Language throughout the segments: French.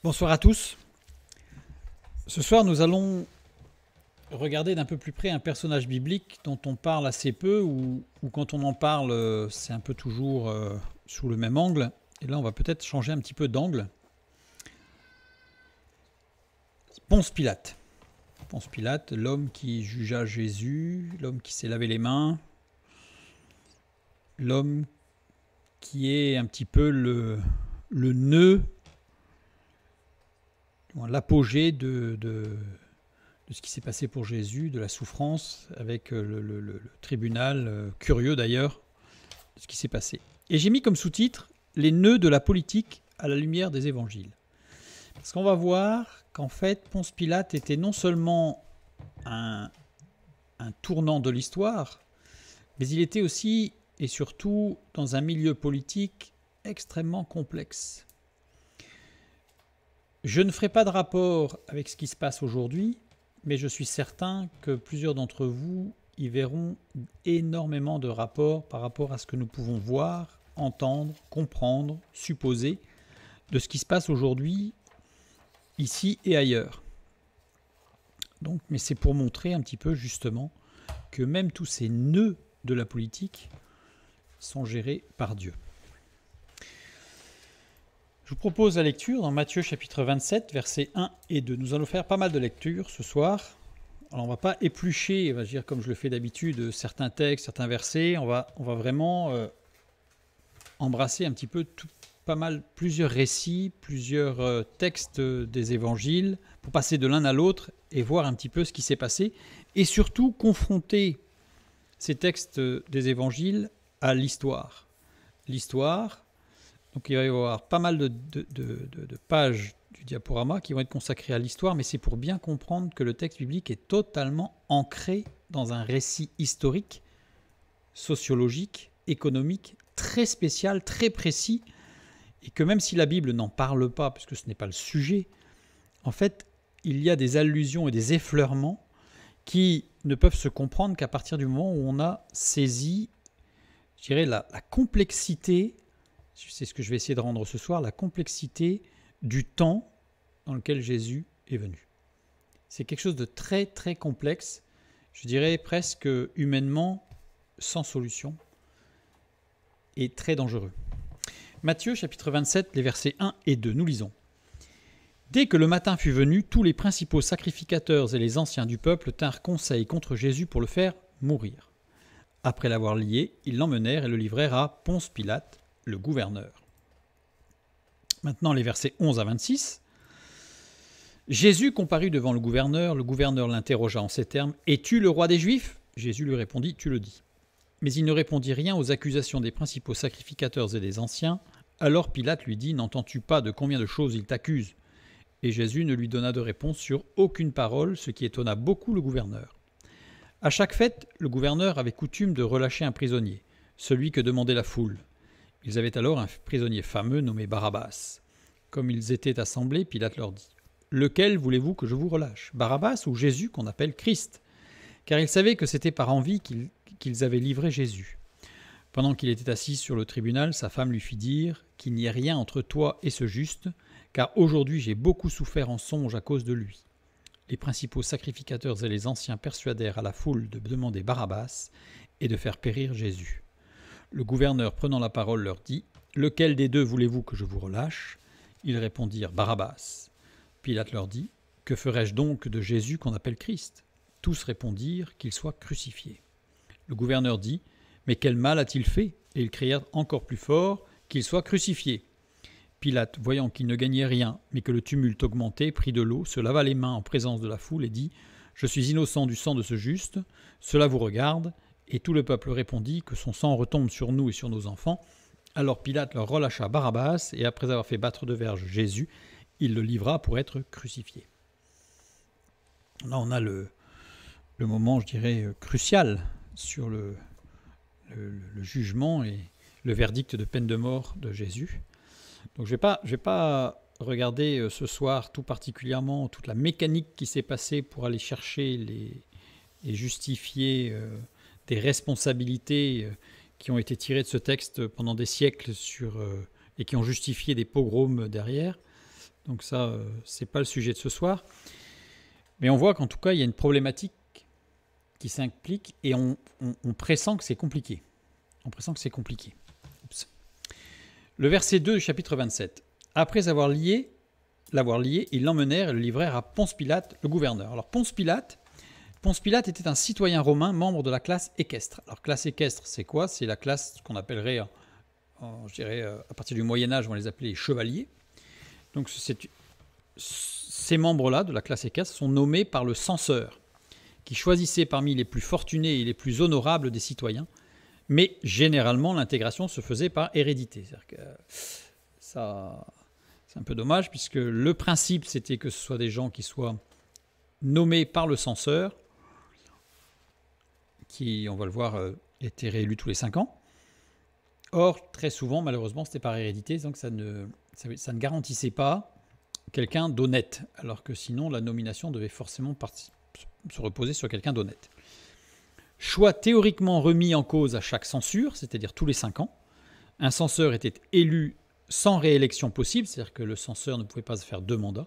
Bonsoir à tous. Ce soir, nous allons regarder d'un peu plus près un personnage biblique dont on parle assez peu, ou quand on en parle, c'est un peu toujours sous le même angle. Et là, on va peut-être changer un petit peu d'angle. Ponce Pilate. Ponce Pilate, l'homme qui jugea Jésus, l'homme qui s'est lavé les mains, l'homme qui est un petit peu le nœud, l'apogée de ce qui s'est passé pour Jésus, de la souffrance, avec le tribunal, curieux d'ailleurs, de ce qui s'est passé. Et j'ai mis comme sous-titre « Les nœuds de la politique à la lumière des évangiles ». Parce qu'on va voir qu'en fait, Ponce Pilate était non seulement un tournant de l'histoire, mais il était aussi et surtout dans un milieu politique extrêmement complexe. Je ne ferai pas de rapport avec ce qui se passe aujourd'hui, mais je suis certain que plusieurs d'entre vous y verront énormément de rapports par rapport à ce que nous pouvons voir, entendre, comprendre, supposer de ce qui se passe aujourd'hui, ici et ailleurs. Donc, mais c'est pour montrer un petit peu justement que même tous ces nœuds de la politique sont gérés par Dieu. Je vous propose la lecture dans Matthieu chapitre 27, versets 1 et 2. Nous allons faire pas mal de lectures ce soir. Alors on ne va pas éplucher, on va dire, comme je le fais d'habitude, certains textes, certains versets. On va vraiment embrasser un petit peu plusieurs récits, plusieurs textes des évangiles pour passer de l'un à l'autre et voir un petit peu ce qui s'est passé et surtout confronter ces textes des évangiles à l'histoire. L'histoire. Donc il va y avoir pas mal de pages du diaporama qui vont être consacrées à l'histoire, mais c'est pour bien comprendre que le texte biblique est totalement ancré dans un récit historique, sociologique, économique, très spécial, très précis, et que même si la Bible n'en parle pas, puisque ce n'est pas le sujet, en fait, il y a des allusions et des effleurements qui ne peuvent se comprendre qu'à partir du moment où on a saisi, je dirais, la complexité. C'est ce que je vais essayer de rendre ce soir, la complexité du temps dans lequel Jésus est venu. C'est quelque chose de très très complexe, je dirais presque humainement sans solution et très dangereux. Matthieu chapitre 27, les versets 1 et 2, nous lisons. Dès que le matin fut venu, tous les principaux sacrificateurs et les anciens du peuple tinrent conseil contre Jésus pour le faire mourir. Après l'avoir lié, ils l'emmenèrent et le livrèrent à Ponce Pilate, le gouverneur. Maintenant les versets 11 à 26. Jésus comparut devant le gouverneur l'interrogea en ces termes. « Es-tu le roi des Juifs ?» Jésus lui répondit. « Tu le dis. » Mais il ne répondit rien aux accusations des principaux sacrificateurs et des anciens. Alors Pilate lui dit. « N'entends-tu pas de combien de choses il t'accuse ?» Et Jésus ne lui donna de réponse sur aucune parole, ce qui étonna beaucoup le gouverneur. À chaque fête, le gouverneur avait coutume de relâcher un prisonnier, celui que demandait la foule. Ils avaient alors un prisonnier fameux nommé Barabbas. Comme ils étaient assemblés, Pilate leur dit « Lequel voulez-vous que je vous relâche, Barabbas ou Jésus qu'on appelle Christ ?» Car il savait que c'était par envie qu'ils avaient livré Jésus. Pendant qu'il était assis sur le tribunal, sa femme lui fit dire « Qu'il n'y ait rien entre toi et ce juste, car aujourd'hui j'ai beaucoup souffert en songe à cause de lui. » Les principaux sacrificateurs et les anciens persuadèrent à la foule de demander Barabbas et de faire périr Jésus. Le gouverneur, prenant la parole, leur dit « Lequel des deux voulez-vous que je vous relâche ?» Ils répondirent « Barabbas. » Pilate leur dit « Que ferai-je donc de Jésus qu'on appelle Christ ?» Tous répondirent qu'il soit crucifié. Le gouverneur dit « Mais quel mal a-t-il fait ?» Et ils crièrent encore plus fort « Qu'il soit crucifié !» Pilate, voyant qu'il ne gagnait rien, mais que le tumulte augmentait, prit de l'eau, se lava les mains en présence de la foule et dit « Je suis innocent du sang de ce juste, cela vous regarde. » Et tout le peuple répondit que son sang retombe sur nous et sur nos enfants. Alors Pilate leur relâcha Barabbas, et après avoir fait battre de verge Jésus, il le livra pour être crucifié. Là, on a le moment, je dirais, crucial sur le jugement et le verdict de peine de mort de Jésus. Donc je vais pas regarder ce soir tout particulièrement toute la mécanique qui s'est passée pour aller chercher et justifier des responsabilités qui ont été tirées de ce texte pendant des siècles sur et qui ont justifié des pogroms derrière. Donc ça, c'est pas le sujet de ce soir. Mais on voit qu'en tout cas, il y a une problématique qui s'implique et on pressent que c'est compliqué. On pressent que c'est compliqué. Oups. Le verset 2 du chapitre 27. Après l'avoir lié, ils l'emmenèrent et le livrèrent à Ponce Pilate, le gouverneur. Alors Ponce Pilate était un citoyen romain, membre de la classe équestre. Alors classe équestre, c'est quoi? C'est la classe qu'on appellerait, je dirais, à partir du Moyen-Âge, on va les appeler les chevaliers. Donc ces membres-là de la classe équestre sont nommés par le censeur, qui choisissait parmi les plus fortunés et les plus honorables des citoyens. Mais généralement, l'intégration se faisait par hérédité. C'est-à-dire que ça, c'est un peu dommage, puisque le principe, c'était que ce soit des gens qui soient nommés par le censeur, qui, on va le voir, étaient réélus tous les 5 ans. Or, très souvent, malheureusement, c'était par hérédité, donc ça ne garantissait pas quelqu'un d'honnête, alors que sinon, la nomination devait forcément se reposer sur quelqu'un d'honnête. Choix théoriquement remis en cause à chaque censure, c'est-à-dire tous les 5 ans. Un censeur était élu sans réélection possible, c'est-à-dire que le censeur ne pouvait pas se faire 2 mandats,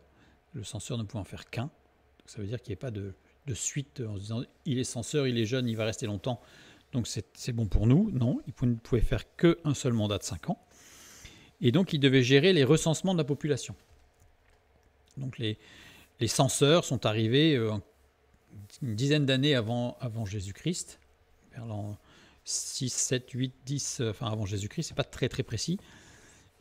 le censeur ne pouvait en faire qu'un. Donc ça veut dire qu'il n'y ait pas de suite en se disant il est censeur, il est jeune, il va rester longtemps, donc c'est bon pour nous. Non, il ne pouvait faire qu'un seul mandat de 5 ans. Et donc il devait gérer les recensements de la population. Donc les censeurs sont arrivés une dizaine d'années avant Jésus-Christ, vers l'an 6, 7, 8, 10, enfin avant Jésus-Christ, c'est pas très très précis.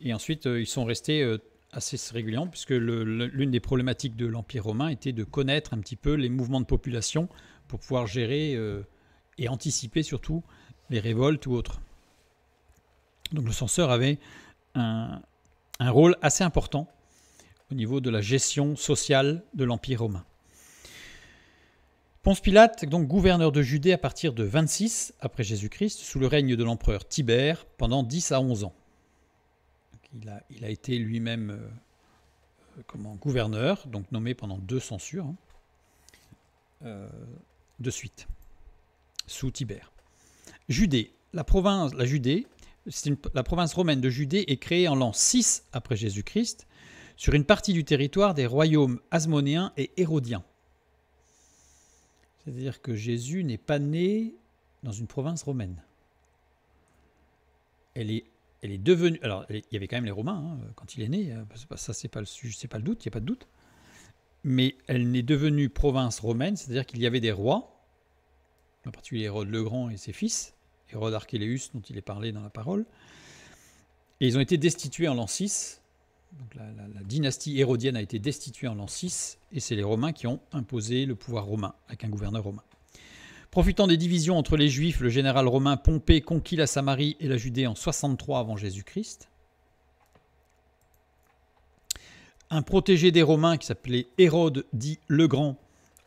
Et ensuite, ils sont restés assez régulièrement, puisque l'une des problématiques de l'Empire romain était de connaître un petit peu les mouvements de population pour pouvoir gérer et anticiper surtout les révoltes ou autres. Donc le censeur avait un rôle assez important au niveau de la gestion sociale de l'Empire romain. Ponce Pilate est donc gouverneur de Judée à partir de 26 après Jésus-Christ, sous le règne de l'empereur Tibère, pendant 10 à 11 ans. Donc il a été lui-même gouverneur, donc nommé pendant 2 censures, de suite, sous Tibère. Judée, la province romaine de Judée est créée en l'an 6 après Jésus-Christ, sur une partie du territoire des royaumes hasmonéens et hérodiens. C'est-à-dire que Jésus n'est pas né dans une province romaine. Elle est devenue... Alors, il y avait quand même les Romains quand il est né. Ça, c'est pas le doute, il n'y a pas de doute. Mais elle n'est devenue province romaine, c'est-à-dire qu'il y avait des rois, en particulier Hérode le Grand et ses fils, Hérode Archéléus, dont il est parlé dans la parole, et ils ont été destitués en l'an 6. Donc la dynastie hérodienne a été destituée en l'an 6, et c'est les Romains qui ont imposé le pouvoir romain, avec un gouverneur romain. Profitant des divisions entre les Juifs, le général romain Pompée conquit la Samarie et la Judée en 63 avant Jésus-Christ. Un protégé des Romains qui s'appelait Hérode dit le Grand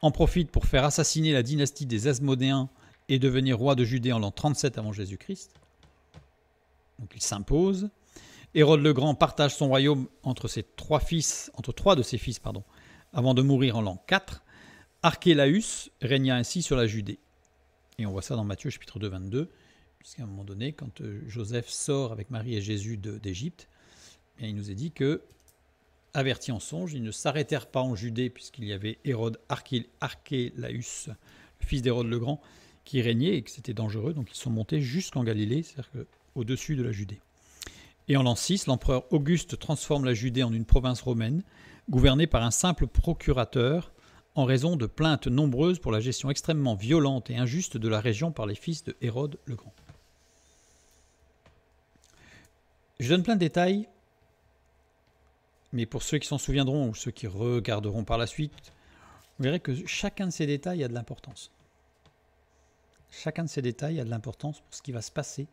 en profite pour faire assassiner la dynastie des Hasmodéens et devenir roi de Judée en l'an 37 avant Jésus-Christ. Donc il s'impose. Hérode le Grand partage son royaume entre 3 de ses fils, avant de mourir en l'an 4. Archélaüs régna ainsi sur la Judée. Et on voit ça dans Matthieu chapitre 2, 22, puisqu'à un moment donné, quand Joseph sort avec Marie et Jésus d'Égypte, il nous est dit que, avertis en songe, ils ne s'arrêtèrent pas en Judée, puisqu'il y avait Hérode Archélaüs, le fils d'Hérode le Grand, qui régnait et que c'était dangereux, donc ils sont montés jusqu'en Galilée, c'est-à-dire au-dessus de la Judée. Et en l'an 6, l'empereur Auguste transforme la Judée en une province romaine, gouvernée par un simple procurateur, en raison de plaintes nombreuses pour la gestion extrêmement violente et injuste de la région par les fils de Hérode le Grand. Je donne plein de détails, mais pour ceux qui s'en souviendront ou ceux qui regarderont par la suite, vous verrez que chacun de ces détails a de l'importance. Chacun de ces détails a de l'importance pour ce qui va se passer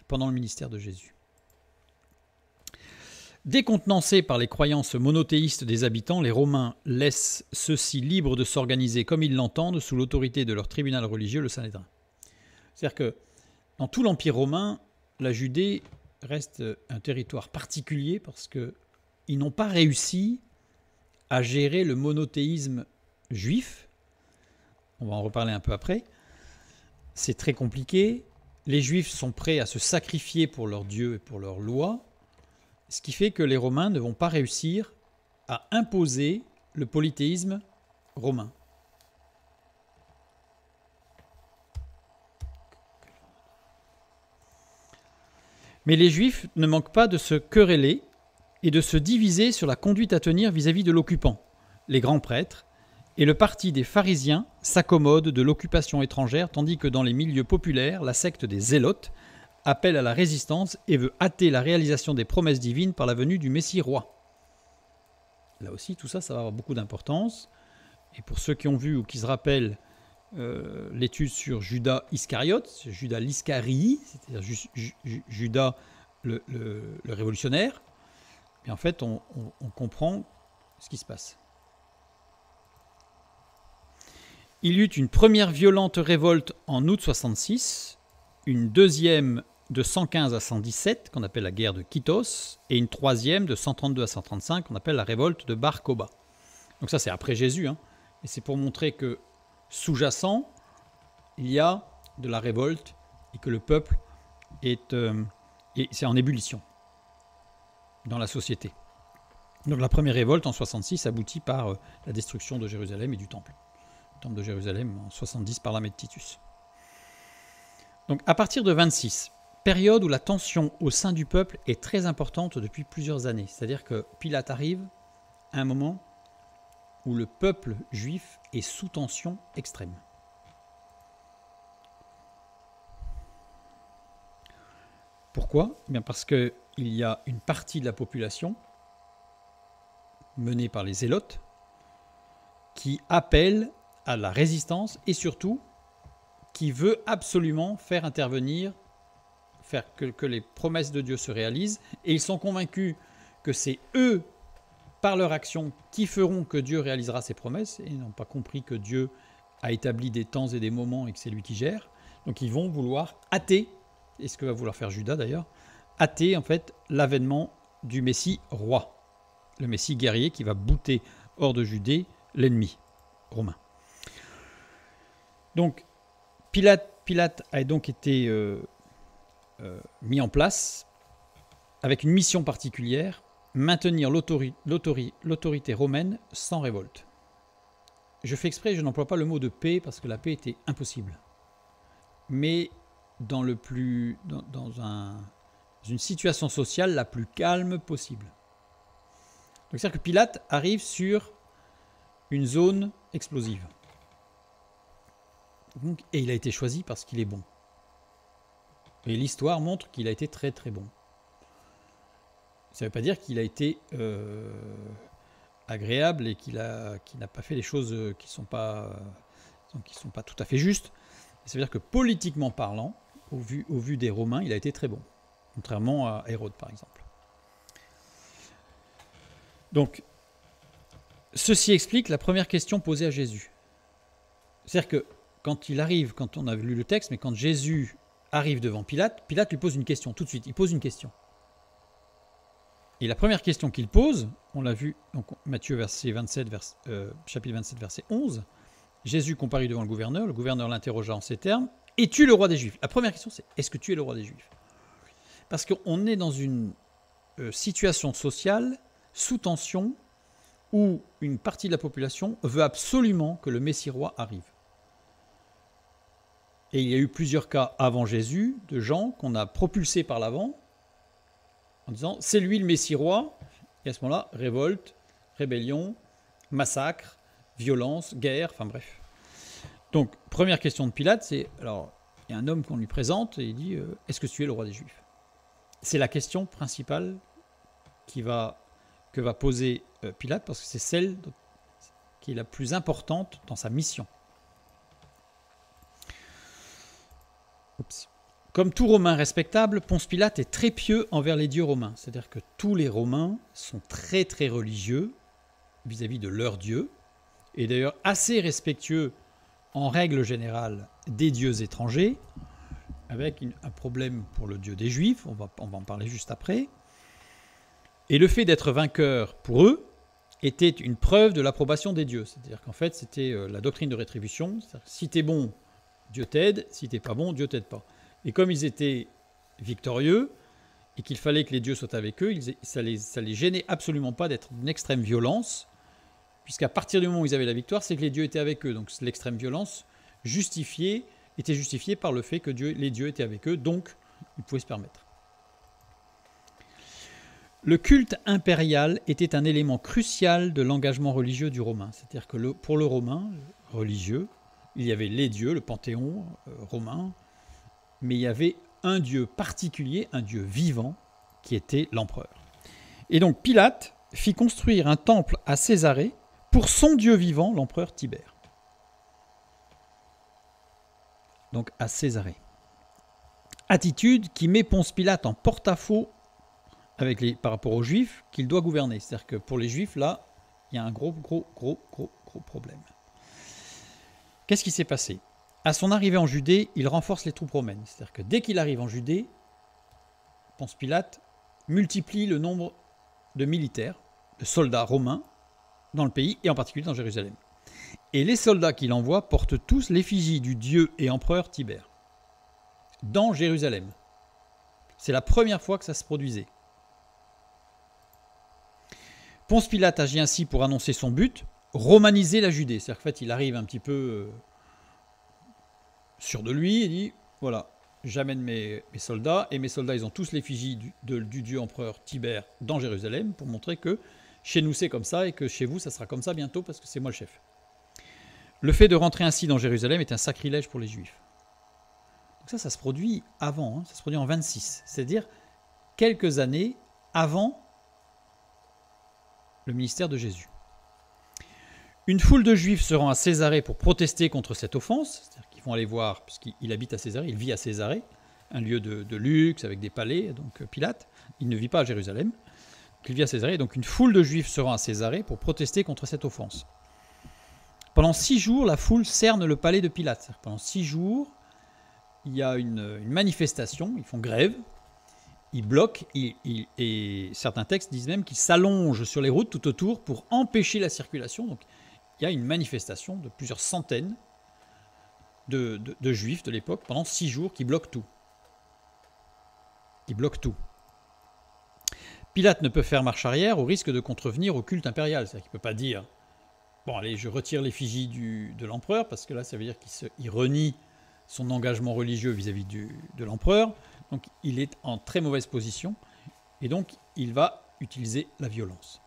pendant le ministère de Jésus. Décontenancés par les croyances monothéistes des habitants, les Romains laissent ceux-ci libres de s'organiser comme ils l'entendent sous l'autorité de leur tribunal religieux, le Sanhédrin. C'est-à-dire que dans tout l'Empire romain, la Judée reste un territoire particulier parce qu'ils n'ont pas réussi à gérer le monothéisme juif. On va en reparler un peu après. C'est très compliqué. Les Juifs sont prêts à se sacrifier pour leur Dieu et pour leur loi. Ce qui fait que les Romains ne vont pas réussir à imposer le polythéisme romain. Mais les Juifs ne manquent pas de se quereller et de se diviser sur la conduite à tenir vis-à-vis de l'occupant. Les grands prêtres et le parti des pharisiens s'accommodent de l'occupation étrangère, tandis que dans les milieux populaires, la secte des zélotes appelle à la résistance et veut hâter la réalisation des promesses divines par la venue du Messie roi. Là aussi, tout ça, ça va avoir beaucoup d'importance. Et pour ceux qui ont vu ou qui se rappellent l'étude sur Judas Iscariote, Judas l'Iscarie, c'est-à-dire Judas le révolutionnaire, et en fait, on comprend ce qui se passe. Il y eut une première violente révolte en août 66, une deuxième de 115 à 117, qu'on appelle la guerre de Kittos, et une troisième de 132 à 135, qu'on appelle la révolte de Bar Koba. Donc ça, c'est après Jésus, hein, et c'est pour montrer que sous-jacent, il y a de la révolte et que le peuple c'est en ébullition dans la société. Donc la première révolte en 66 aboutit par la destruction de Jérusalem et du temple. Le temple de Jérusalem en 70 par l'armée de Titus. Donc à partir de 26, période où la tension au sein du peuple est très importante depuis plusieurs années. C'est-à-dire que Pilate arrive à un moment où le peuple juif est sous tension extrême. Pourquoi ? Bien parce qu'il y a une partie de la population, menée par les zélotes, qui appelle à la résistance et surtout qui veut absolument faire intervenir, faire que les promesses de Dieu se réalisent. Et ils sont convaincus que c'est eux, par leur action, qui feront que Dieu réalisera ses promesses, et ils n'ont pas compris que Dieu a établi des temps et des moments et que c'est lui qui gère. Donc ils vont vouloir hâter, et ce que va vouloir faire Judas d'ailleurs, hâter en fait l'avènement du Messie roi, le Messie guerrier qui va bouter hors de Judée l'ennemi romain. Donc Pilate a donc été mis en place avec une mission particulière, maintenir l'autorité romaine sans révolte. Je fais exprès, je n'emploie pas le mot de paix parce que la paix était impossible. Mais dans une situation sociale la plus calme possible. Donc c'est-à-dire que Pilate arrive sur une zone explosive. Et il a été choisi parce qu'il est bon. Et l'histoire montre qu'il a été très très bon. Ça ne veut pas dire qu'il a été agréable et qu'il n'a pas fait des choses qui ne sont pas tout à fait justes. Ça veut dire que politiquement parlant, au vu des Romains, il a été très bon. Contrairement à Hérode, par exemple. Donc, ceci explique la première question posée à Jésus. C'est-à-dire que quand il arrive, quand on a lu le texte, mais quand Jésus arrive devant Pilate, Pilate lui pose une question, tout de suite, il pose une question. Et la première question qu'il pose, on l'a vu, donc Matthieu chapitre 27, verset 11, Jésus comparut devant le gouverneur l'interrogea en ces termes, « Es-tu le roi des Juifs ?» La première question c'est, est-ce que tu es le roi des Juifs ? Parce qu'on est dans une situation sociale sous tension où une partie de la population veut absolument que le Messie roi arrive. Et il y a eu plusieurs cas avant Jésus de gens qu'on a propulsés par l'avant en disant c'est lui le Messie roi. Et à ce moment-là, révolte, rébellion, massacre, violence, guerre, enfin bref. Donc, première question de Pilate, c'est alors il y a un homme qu'on lui présente et il dit est-ce que tu es le roi des Juifs ? C'est la question principale que va poser Pilate parce que c'est celle qui est la plus importante dans sa mission. Comme tout Romain respectable, Ponce Pilate est très pieux envers les dieux romains. C'est-à-dire que tous les Romains sont très très religieux vis-à-vis de leur dieu, et d'ailleurs assez respectueux en règle générale des dieux étrangers, avec un problème pour le dieu des Juifs, on va en parler juste après. Et le fait d'être vainqueur pour eux était une preuve de l'approbation des dieux. C'est-à-dire qu'en fait, c'était la doctrine de rétribution. C'est-à-dire que si t'es bon, Dieu t'aide. Si t'es pas bon, Dieu t'aide pas. Et comme ils étaient victorieux, et qu'il fallait que les dieux soient avec eux, ça les gênait absolument pas d'être d'une extrême violence, puisqu'à partir du moment où ils avaient la victoire, c'est que les dieux étaient avec eux. Donc l'extrême violence était justifiée par le fait que les dieux étaient avec eux, donc ils pouvaient se permettre. Le culte impérial était un élément crucial de l'engagement religieux du Romain. C'est-à-dire que pour le Romain religieux, il y avait les dieux, le panthéon romain, mais il y avait un dieu particulier, un dieu vivant, qui était l'empereur. Et donc Pilate fit construire un temple à Césarée pour son dieu vivant, l'empereur Tibère. Donc à Césarée. Attitude qui met Ponce Pilate en porte-à-faux par rapport aux Juifs qu'il doit gouverner. C'est-à-dire que pour les Juifs, là, il y a un gros problème. Qu'est-ce qui s'est passé? À son arrivée en Judée, il renforce les troupes romaines. C'est-à-dire que dès qu'il arrive en Judée, Ponce Pilate multiplie le nombre de militaires, de soldats romains dans le pays, et en particulier dans Jérusalem. Et les soldats qu'il envoie portent tous l'effigie du dieu et empereur Tibère. Dans Jérusalem. C'est la première fois que ça se produisait. Ponce Pilate agit ainsi pour annoncer son but, romaniser la Judée. C'est-à-dire qu'en fait, il arrive un petit peu sûr de lui et dit, voilà, j'amène mes soldats, et mes soldats, ils ont tous l'effigie du dieu empereur Tibère dans Jérusalem, pour montrer que chez nous c'est comme ça, et que chez vous ça sera comme ça bientôt, parce que c'est moi le chef. Le fait de rentrer ainsi dans Jérusalem est un sacrilège pour les Juifs. Donc ça se produit avant, ça se produit en 26, c'est-à-dire quelques années avant le ministère de Jésus. Une foule de Juifs se rend à Césarée pour protester contre cette offense, c'est-à-dire qu'ils vont aller voir, puisqu'il habite à Césarée, il vit à Césarée, un lieu de luxe avec des palais, donc Pilate, il ne vit pas à Jérusalem, il vit à Césarée, donc une foule de Juifs se rend à Césarée pour protester contre cette offense. Pendant 6 jours, la foule cerne le palais de Pilate. Pendant 6 jours, il y a une manifestation, ils font grève, ils bloquent, et certains textes disent même qu'ils s'allongent sur les routes tout autour pour empêcher la circulation. Donc il y a une manifestation de plusieurs centaines de Juifs de l'époque pendant 6 jours qui bloquent tout. Pilate ne peut faire marche arrière au risque de contrevenir au culte impérial. C'est-à-dire qu'il ne peut pas dire « Bon, allez, je retire l'effigie de l'empereur », parce que là, ça veut dire qu'il renie son engagement religieux vis-à-vis de l'empereur. Donc, il est en très mauvaise position, et donc, il va utiliser la violence.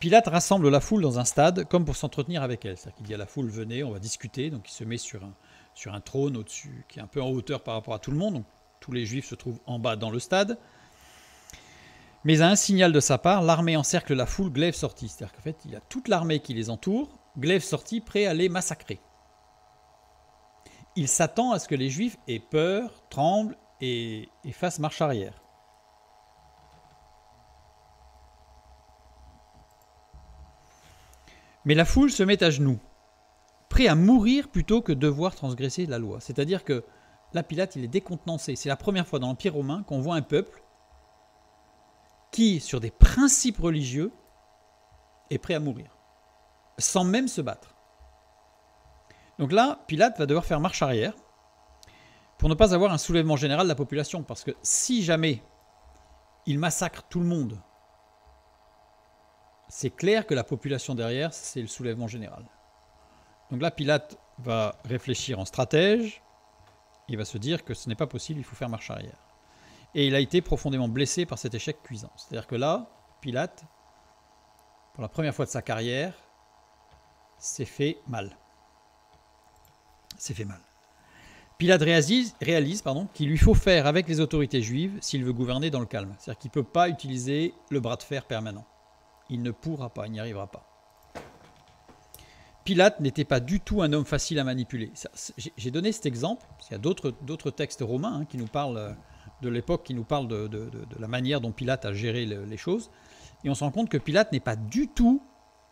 Pilate rassemble la foule dans un stade, comme pour s'entretenir avec elle. C'est-à-dire qu'il dit à la foule « Venez, on va discuter ». Donc, il se met sur un trône au-dessus, qui est un peu en hauteur par rapport à tout le monde. Donc, tous les Juifs se trouvent en bas dans le stade. Mais à un signal de sa part, l'armée encercle la foule, glaive sorti. C'est-à-dire qu'en fait, il y a toute l'armée qui les entoure, glaive sorti, prêt à les massacrer. Il s'attend à ce que les Juifs aient peur, tremblent et fassent marche arrière. Mais la foule se met à genoux, prêt à mourir plutôt que devoir transgresser la loi. C'est-à-dire que là, Pilate, il est décontenancé. C'est la première fois dans l'Empire romain qu'on voit un peuple qui, sur des principes religieux, est prêt à mourir, sans même se battre. Donc là, Pilate va devoir faire marche arrière pour ne pas avoir un soulèvement général de la population, parce que si jamais il massacre tout le monde, c'est clair que la population derrière, c'est le soulèvement général. Donc là, Pilate va réfléchir en stratège, il va se dire que ce n'est pas possible, il faut faire marche arrière. Et il a été profondément blessé par cet échec cuisant. C'est-à-dire que là, Pilate, pour la première fois de sa carrière, s'est fait mal. Pilate réalise qu'il lui faut faire avec les autorités juives s'il veut gouverner dans le calme. C'est-à-dire qu'il ne peut pas utiliser le bras de fer permanent. Il ne pourra pas, il n'y arrivera pas. Pilate n'était pas du tout un homme facile à manipuler. J'ai donné cet exemple, parce qu'il y a d'autres textes romains qui nous parlent de l'époque, qui nous parlent de la manière dont Pilate a géré les choses. Et on se rend compte que Pilate n'est pas du tout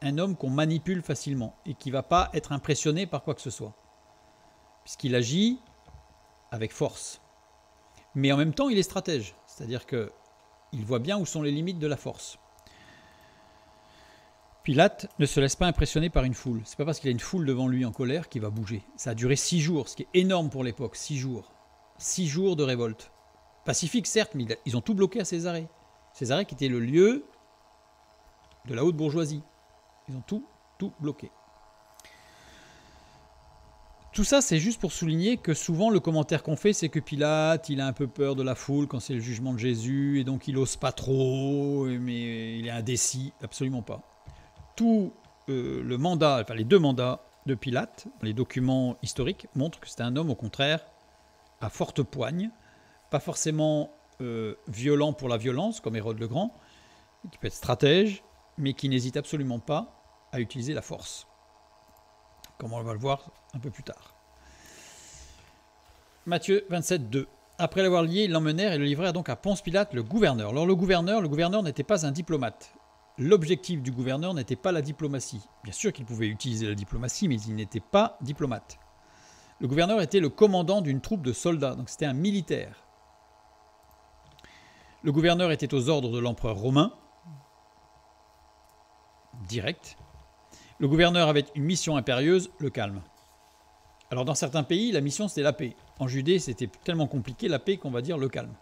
un homme qu'on manipule facilement et qui ne va pas être impressionné par quoi que ce soit. Puisqu'il agit avec force. Mais en même temps, il est stratège. C'est-à-dire qu'il voit bien où sont les limites de la force. Pilate ne se laisse pas impressionner par une foule. Ce n'est pas parce qu'il a une foule devant lui en colère qu'il va bouger. Ça a duré 6 jours, ce qui est énorme pour l'époque. 6 jours. 6 jours de révolte. Pacifique, certes, mais ils ont tout bloqué à Césarée. Césarée qui était le lieu de la haute bourgeoisie. Ils ont tout bloqué. Tout ça, c'est juste pour souligner que souvent, le commentaire qu'on fait, c'est que Pilate, il a un peu peur de la foule quand c'est le jugement de Jésus, et donc il n'ose pas trop, mais il est indécis. Absolument pas. Tout le mandat, enfin les 2 mandats de Pilate, les documents historiques, montrent que c'était un homme, au contraire, à forte poigne, pas forcément violent pour la violence, comme Hérode le Grand, qui peut être stratège, mais qui n'hésite absolument pas à utiliser la force, comme on va le voir un peu plus tard. Matthieu 27, 2. Après l'avoir lié, ils l'emmenèrent et le livrèrent donc à Ponce Pilate, le gouverneur. Alors le gouverneur n'était pas un diplomate. L'objectif du gouverneur n'était pas la diplomatie. Bien sûr qu'il pouvait utiliser la diplomatie, mais il n'était pas diplomate. Le gouverneur était le commandant d'une troupe de soldats, donc c'était un militaire. Le gouverneur était aux ordres de l'empereur romain, direct. Le gouverneur avait une mission impérieuse, le calme. Alors dans certains pays, la mission c'était la paix. En Judée, c'était tellement compliqué la paix qu'on va dire le calme.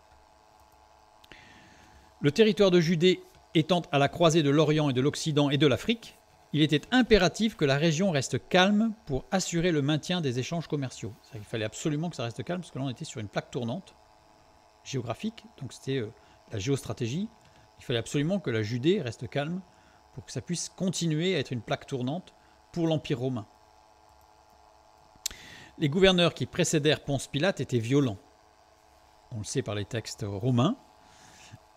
Le territoire de Judée étant à la croisée de l'Orient et de l'Occident et de l'Afrique, il était impératif que la région reste calme pour assurer le maintien des échanges commerciaux. Il fallait absolument que ça reste calme parce que là on était sur une plaque tournante géographique, donc c'était la géostratégie. Il fallait absolument que la Judée reste calme pour que ça puisse continuer à être une plaque tournante pour l'Empire romain. Les gouverneurs qui précédèrent Ponce Pilate étaient violents. On le sait par les textes romains.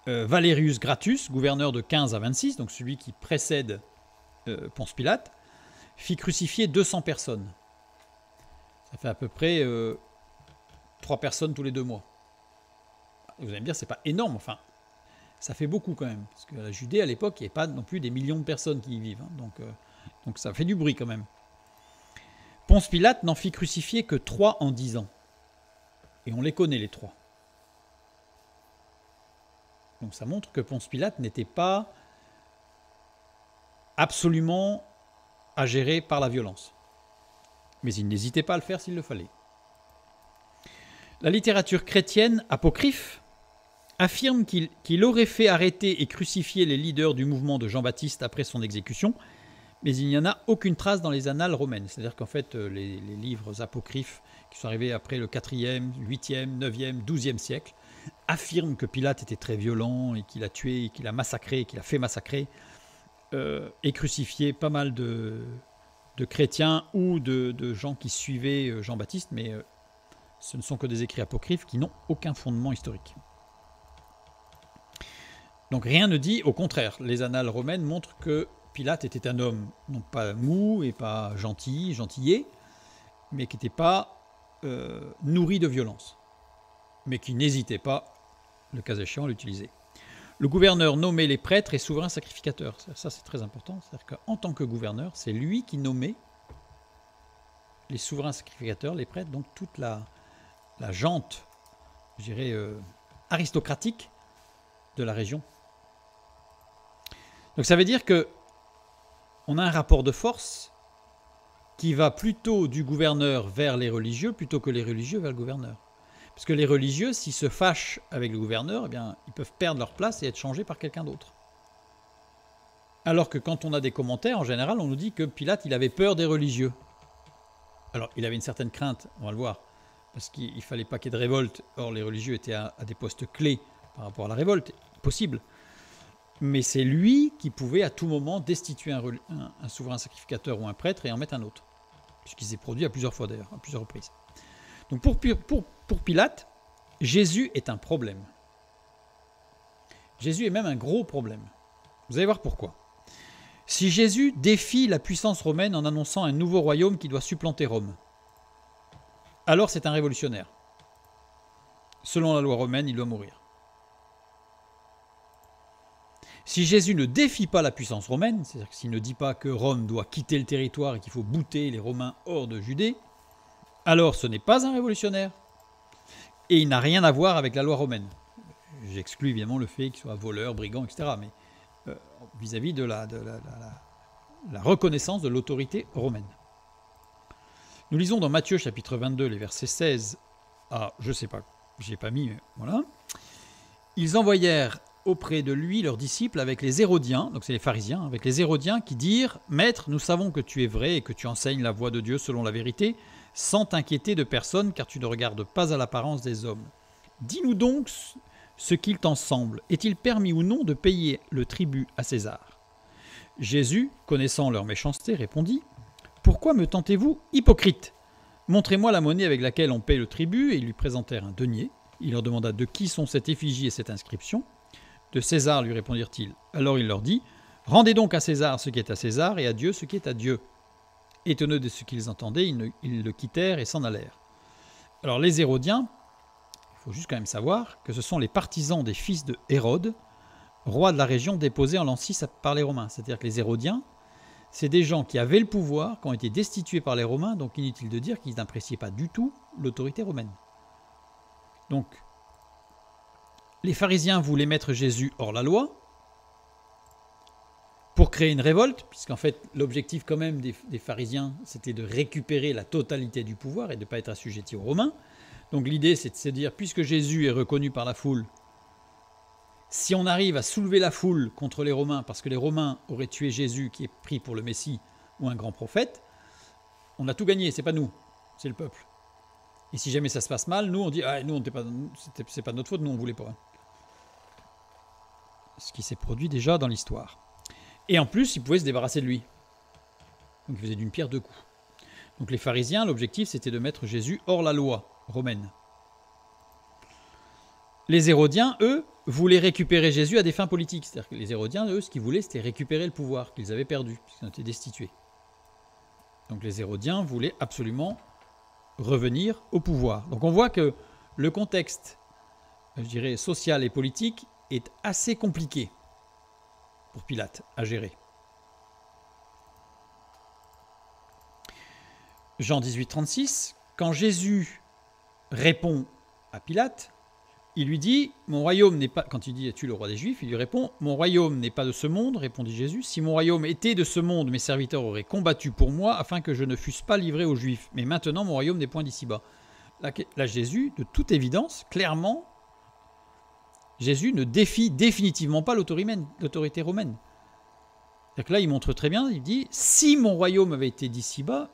Valerius Gratus, gouverneur de 15 à 26, donc celui qui précède Ponce Pilate, fit crucifier 200 personnes. Ça fait à peu près 3 personnes tous les 2 mois. Vous allez me dire, c'est pas énorme, enfin, ça fait beaucoup quand même. Parce que la Judée, à l'époque, il n'y avait pas non plus des millions de personnes qui y vivent. Hein, donc ça fait du bruit quand même. Ponce Pilate n'en fit crucifier que 3 en 10 ans. Et on les connaît, les 3. Donc ça montre que Ponce Pilate n'était pas absolument à gérer par la violence. Mais il n'hésitait pas à le faire s'il le fallait. La littérature chrétienne apocryphe affirme qu'il aurait fait arrêter et crucifier les leaders du mouvement de Jean-Baptiste après son exécution, mais il n'y en a aucune trace dans les annales romaines. C'est-à-dire qu'en fait, les livres apocryphes qui sont arrivés après le 4e, 8e, 9e, 12e siècle affirment que Pilate était très violent et qu'il a tué, qu'il a massacré, qu'il a fait massacrer et crucifié pas mal de chrétiens ou de gens qui suivaient Jean-Baptiste, mais ce ne sont que des écrits apocryphes qui n'ont aucun fondement historique. Donc rien ne dit, au contraire, les annales romaines montrent que Pilate était un homme non pas mou et pas gentillet, mais qui n'était pas nourri de violence, mais qui n'hésitait pas, le cas échéant, à l'utiliser. Le gouverneur nommait les prêtres et souverains sacrificateurs. Ça, c'est très important. C'est-à-dire qu'en tant que gouverneur, c'est lui qui nommait les souverains sacrificateurs, les prêtres, donc toute la gente, je dirais, aristocratique de la région. Donc ça veut dire que on a un rapport de force qui va plutôt du gouverneur vers les religieux plutôt que les religieux vers le gouverneur. Parce que les religieux, s'ils se fâchent avec le gouverneur, eh bien, ils peuvent perdre leur place et être changés par quelqu'un d'autre. Alors que quand on a des commentaires, en général, on nous dit que Pilate, il avait peur des religieux. Alors, il avait une certaine crainte, on va le voir, parce qu'il ne fallait pas qu'il y ait de révolte. Or, les religieux étaient à des postes clés par rapport à la révolte, possible. Mais c'est lui qui pouvait à tout moment destituer un souverain sacrificateur ou un prêtre et en mettre un autre. Puisqu'il s'est produit à plusieurs fois d'ailleurs, à plusieurs reprises. Donc pour Pilate, Jésus est un problème. Jésus est même un gros problème. Vous allez voir pourquoi. Si Jésus défie la puissance romaine en annonçant un nouveau royaume qui doit supplanter Rome, alors c'est un révolutionnaire. Selon la loi romaine, il doit mourir. Si Jésus ne défie pas la puissance romaine, c'est-à-dire s'il ne dit pas que Rome doit quitter le territoire et qu'il faut bouter les Romains hors de Judée, alors ce n'est pas un révolutionnaire et il n'a rien à voir avec la loi romaine. J'exclus évidemment le fait qu'il soit voleur, brigand, etc. Mais vis-à-vis de la reconnaissance de l'autorité romaine. Nous lisons dans Matthieu chapitre 22, les versets 16 à, je ne sais pas, je n'ai pas mis, mais voilà. Ils envoyèrent auprès de lui leurs disciples avec les Hérodiens, donc c'est les pharisiens, avec les Hérodiens qui dirent « Maître, nous savons que tu es vrai et que tu enseignes la voie de Dieu selon la vérité, sans t'inquiéter de personne, car tu ne regardes pas à l'apparence des hommes. Dis-nous donc ce qu'il t'en semble. Est-il permis ou non de payer le tribut à César ?» Jésus, connaissant leur méchanceté, répondit « Pourquoi me tentez-vous, hypocrite ? Montrez-moi la monnaie avec laquelle on paye le tribut. » Et ils lui présentèrent un denier. Il leur demanda de qui sont cette effigie et cette inscription. De César, lui répondirent-ils. Alors il leur dit, rendez donc à César ce qui est à César et à Dieu ce qui est à Dieu. Étonneux de ce qu'ils entendaient, ils le quittèrent et s'en allèrent. Alors les Hérodiens, il faut juste quand même savoir que ce sont les partisans des fils de Hérode, roi de la région déposés en l'an 6 par les Romains. C'est-à-dire que les Hérodiens, c'est des gens qui avaient le pouvoir, qui ont été destitués par les Romains, donc inutile de dire qu'ils n'appréciaient pas du tout l'autorité romaine. Donc, les pharisiens voulaient mettre Jésus hors la loi pour créer une révolte, puisqu'en fait, l'objectif quand même des pharisiens, c'était de récupérer la totalité du pouvoir et de ne pas être assujetti aux Romains. Donc l'idée, c'est de se dire, puisque Jésus est reconnu par la foule, si on arrive à soulever la foule contre les Romains, parce que les Romains auraient tué Jésus, qui est pris pour le Messie ou un grand prophète, on a tout gagné, c'est pas nous, c'est le peuple. Et si jamais ça se passe mal, nous on dit, ah, nous c'est pas notre faute, nous on voulait pas. Ce qui s'est produit déjà dans l'histoire. Et en plus, ils pouvaient se débarrasser de lui. Donc ils faisaient d'une pierre deux coups. Donc les pharisiens, l'objectif c'était de mettre Jésus hors la loi romaine. Les Hérodiens, eux, voulaient récupérer Jésus à des fins politiques. C'est-à-dire que les Hérodiens, eux, ce qu'ils voulaient, c'était récupérer le pouvoir qu'ils avaient perdu, puisqu'ils ont été destitués. Donc les Hérodiens voulaient absolument revenir au pouvoir. Donc on voit que le contexte, je dirais, social et politique est assez compliqué pour Pilate à gérer. Jean 18, 36, quand Jésus répond à Pilate, il lui dit, mon royaume n'est pas, quand il dit, es-tu le roi des Juifs, il lui répond, mon royaume n'est pas de ce monde, répondit Jésus, si mon royaume était de ce monde, mes serviteurs auraient combattu pour moi afin que je ne fusse pas livré aux Juifs, mais maintenant mon royaume n'est point d'ici-bas. Là, Jésus, de toute évidence, clairement, Jésus ne défie définitivement pas l'autorité romaine. C'est-à-dire que là, il montre très bien, il dit, si mon royaume avait été d'ici-bas,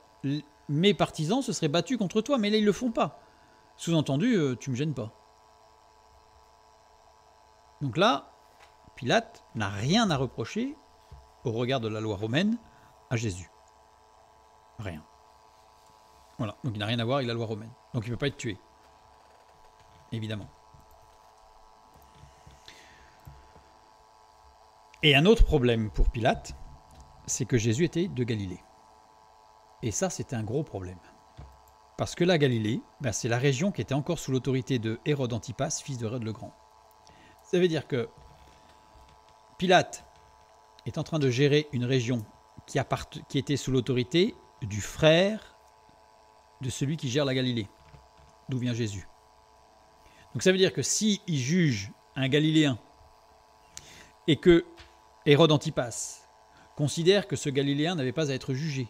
mes partisans se seraient battus contre toi, mais là, ils ne le font pas. Sous-entendu, tu ne me gênes pas. Donc là, Pilate n'a rien à reprocher, au regard de la loi romaine, à Jésus. Rien. Voilà, donc il n'a rien à voir avec la loi romaine. Donc il ne peut pas être tué. Évidemment. Et un autre problème pour Pilate, c'est que Jésus était de Galilée. Et ça, c'était un gros problème. Parce que la Galilée, c'est la région qui était encore sous l'autorité de Hérode Antipas, fils d'Hérode le Grand. Ça veut dire que Pilate est en train de gérer une région qui était sous l'autorité du frère de celui qui gère la Galilée, d'où vient Jésus. Donc ça veut dire que s'il juge un Galiléen et que Hérode Antipas considère que ce Galiléen n'avait pas à être jugé,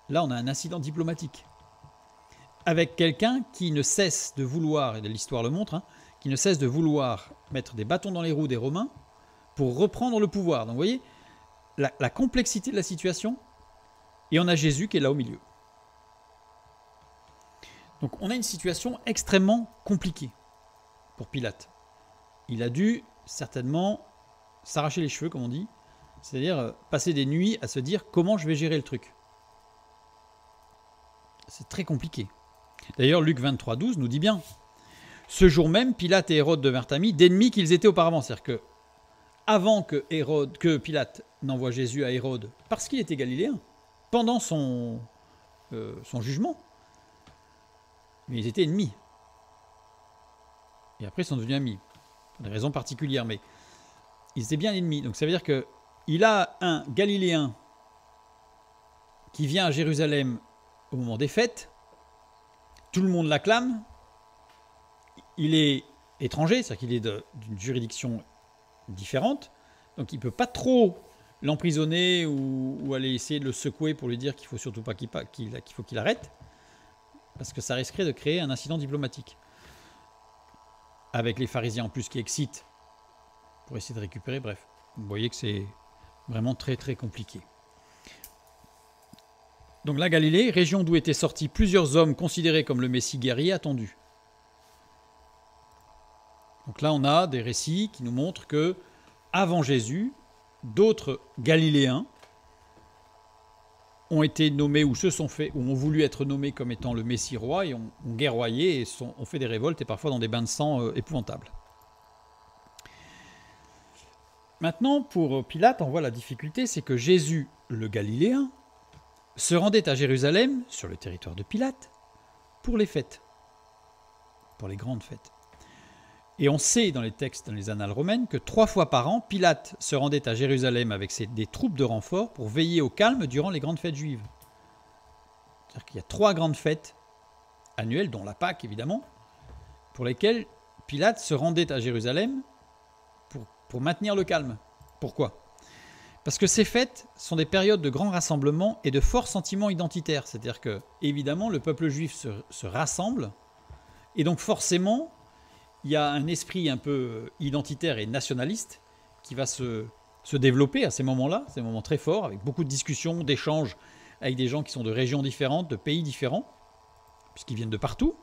là on a un incident diplomatique avec quelqu'un qui ne cesse de vouloir, et l'histoire le montre, qui ne cesse de vouloir mettre des bâtons dans les roues des Romains pour reprendre le pouvoir. Donc vous voyez la complexité de la situation, et on a Jésus qui est là au milieu. Donc on a une situation extrêmement compliquée pour Pilate. Il a dû certainement s'arracher les cheveux, comme on dit, c'est-à-dire passer des nuits à se dire comment je vais gérer le truc. C'est très compliqué. D'ailleurs, Luc 23, 12 nous dit bien, ce jour même, Pilate et Hérode devinrent amis d'ennemis qu'ils étaient auparavant. C'est-à-dire que, avant que Pilate n'envoie Jésus à Hérode, parce qu'il était galiléen, pendant son jugement, mais ils étaient ennemis. Et après, ils sont devenus amis, pour des raisons particulières, mais ils étaient bien ennemis. Donc ça veut dire qu'il a un Galiléen qui vient à Jérusalem au moment des fêtes, tout le monde l'acclame, il est étranger, c'est-à-dire qu'il est d'une juridiction différente, donc il ne peut pas trop l'emprisonner ou aller essayer de le secouer pour lui dire qu'il ne faut surtout pas qu'il faut qu'il arrête, parce que ça risquerait de créer un incident diplomatique. Avec les pharisiens en plus qui excitent pour essayer de récupérer. Bref, vous voyez que c'est vraiment très très compliqué. Donc la Galilée, région d'où étaient sortis plusieurs hommes considérés comme le Messie guerrier attendu. Donc là, on a des récits qui nous montrent que, avant Jésus, d'autres Galiléens ont été nommés ou se sont fait, ou ont voulu être nommés comme étant le Messie roi et ont guerroyé et ont fait des révoltes et parfois dans des bains de sang épouvantables. Maintenant, pour Pilate, on voit la difficulté, c'est que Jésus, le Galiléen, se rendait à Jérusalem, sur le territoire de Pilate, pour les fêtes, pour les grandes fêtes. Et on sait dans les textes, dans les annales romaines, que 3 fois par an, Pilate se rendait à Jérusalem avec des troupes de renfort pour veiller au calme durant les grandes fêtes juives. C'est-à-dire qu'il y a 3 grandes fêtes annuelles, dont la Pâque évidemment, pour lesquelles Pilate se rendait à Jérusalem pour maintenir le calme. Pourquoi ? Parce que ces fêtes sont des périodes de grands rassemblements et de forts sentiments identitaires. C'est-à-dire que, évidemment, le peuple juif se rassemble, et donc forcément, il y a un esprit un peu identitaire et nationaliste qui va se développer à ces moments-là, ces moments très forts, avec beaucoup de discussions, d'échanges avec des gens qui sont de régions différentes, de pays différents, puisqu'ils viennent de partout.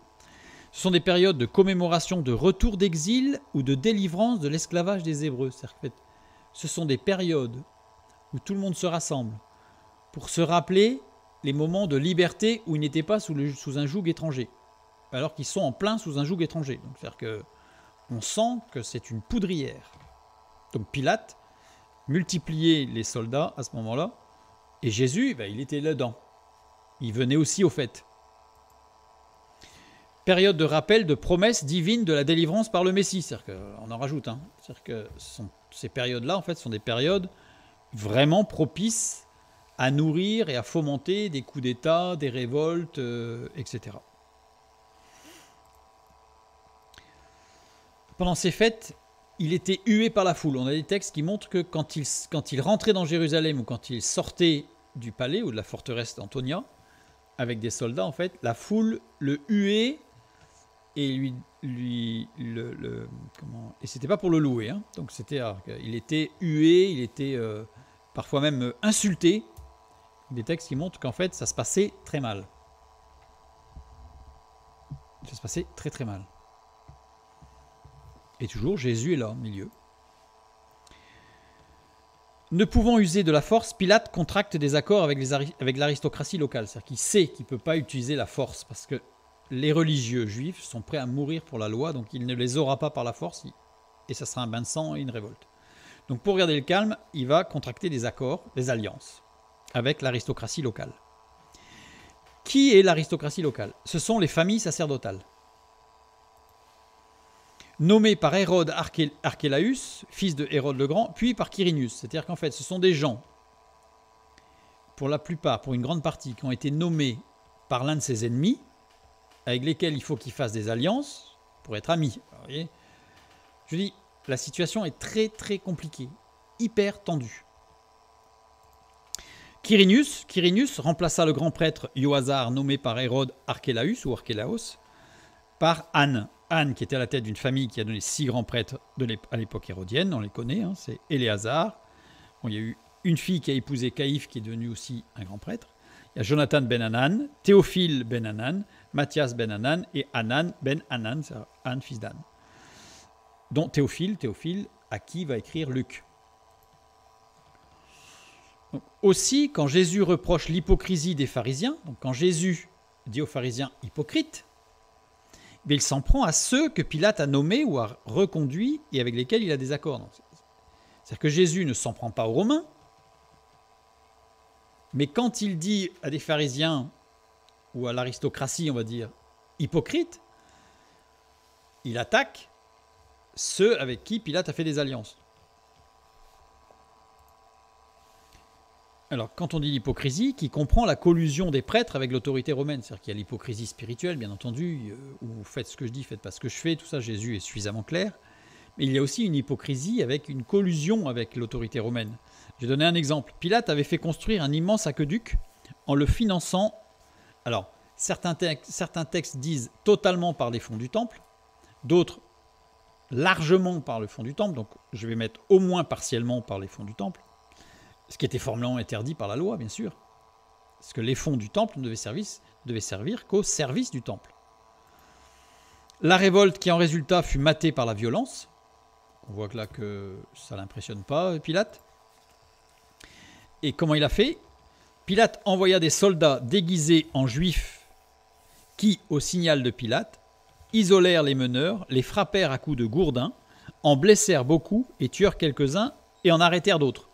Ce sont des périodes de commémoration de retour d'exil ou de délivrance de l'esclavage des Hébreux. C'est-à-dire que ce sont des périodes où tout le monde se rassemble pour se rappeler les moments de liberté où ils n'étaient pas sous un joug étranger, alors qu'ils sont en plein sous un joug étranger. Donc, c'est-à-dire qu'on sent que c'est une poudrière. Donc Pilate multipliait les soldats à ce moment-là, et Jésus, il était là-dedans. Il venait aussi aux fêtes. Période de rappel de promesses divines de la délivrance par le Messie. C'est-à-dire qu'on en rajoute. C'est-à-dire que ces périodes-là, en fait, sont des périodes vraiment propices à nourrir et à fomenter des coups d'État, des révoltes, etc. Pendant ces fêtes, il était hué par la foule. On a des textes qui montrent que quand il rentrait dans Jérusalem ou quand il sortait du palais ou de la forteresse d'Antonia, avec des soldats, en fait, la foule le huait et et c'était pas pour le louer. Donc il était hué, il était parfois même insulté. Des textes qui montrent qu'en fait, ça se passait très mal. Ça se passait très très mal. Et toujours, Jésus est là, au milieu. Ne pouvant user de la force, Pilate contracte des accords avec l'aristocratie locale. C'est-à-dire qu'il sait qu'il ne peut pas utiliser la force, parce que les religieux juifs sont prêts à mourir pour la loi, donc il ne les aura pas par la force, et ça sera un bain de sang et une révolte. Donc pour garder le calme, il va contracter des accords, des alliances, avec l'aristocratie locale. Qui est l'aristocratie locale ? Ce sont les familles sacerdotales. Nommé par Hérode Archélaüs, fils de Hérode le Grand, puis par Quirinius. C'est-à-dire qu'en fait, ce sont des gens, pour la plupart, pour une grande partie, qui ont été nommés par l'un de ses ennemis, avec lesquels il faut qu'ils fassent des alliances pour être amis. Alors, vous voyez, je dis, la situation est très très compliquée, hyper tendue. Quirinius remplaça le grand prêtre Ioazar, nommé par Hérode Archélaüs ou Archélaos, par Anne, qui était à la tête d'une famille qui a donné 6 grands prêtres à l'époque hérodienne, on les connaît, c'est Éléazar. Bon, il y a eu une fille qui a épousé Caïphe, qui est devenu aussi un grand prêtre. Il y a Jonathan ben Hanan, Théophile ben Hanan, Matthias ben Hanan et Hanan ben Hanan, c'est Anne, fils d'Anne. Dont Théophile, à qui va écrire Luc. Donc, aussi, quand Jésus reproche l'hypocrisie des pharisiens, donc quand Jésus dit aux pharisiens hypocrites, mais il s'en prend à ceux que Pilate a nommés ou a reconduits et avec lesquels il a des accords. C'est-à-dire que Jésus ne s'en prend pas aux Romains, mais quand il dit à des pharisiens ou à l'aristocratie, on va dire, hypocrites, il attaque ceux avec qui Pilate a fait des alliances. Alors, quand on dit l'hypocrisie, qui comprend la collusion des prêtres avec l'autorité romaine, c'est-à-dire qu'il y a l'hypocrisie spirituelle, bien entendu, où vous faites ce que je dis, faites pas ce que je fais, tout ça, Jésus est suffisamment clair, mais il y a aussi une hypocrisie avec une collusion avec l'autorité romaine. Je vais donner un exemple. Pilate avait fait construire un immense aqueduc en le finançant, alors, certains textes disent totalement par les fonds du temple, d'autres largement par le fonds du temple, donc je vais mettre au moins partiellement par les fonds du temple, ce qui était formellement interdit par la loi, bien sûr, parce que les fonds du temple ne devaient servir qu'au service du temple. La révolte qui en résulta fut matée par la violence. On voit que là que ça ne l'impressionne pas, Pilate. Et comment il a fait? Pilate envoya des soldats déguisés en juifs qui, au signal de Pilate, isolèrent les meneurs, les frappèrent à coups de gourdin, en blessèrent beaucoup et tuèrent quelques-uns et en arrêtèrent d'autres.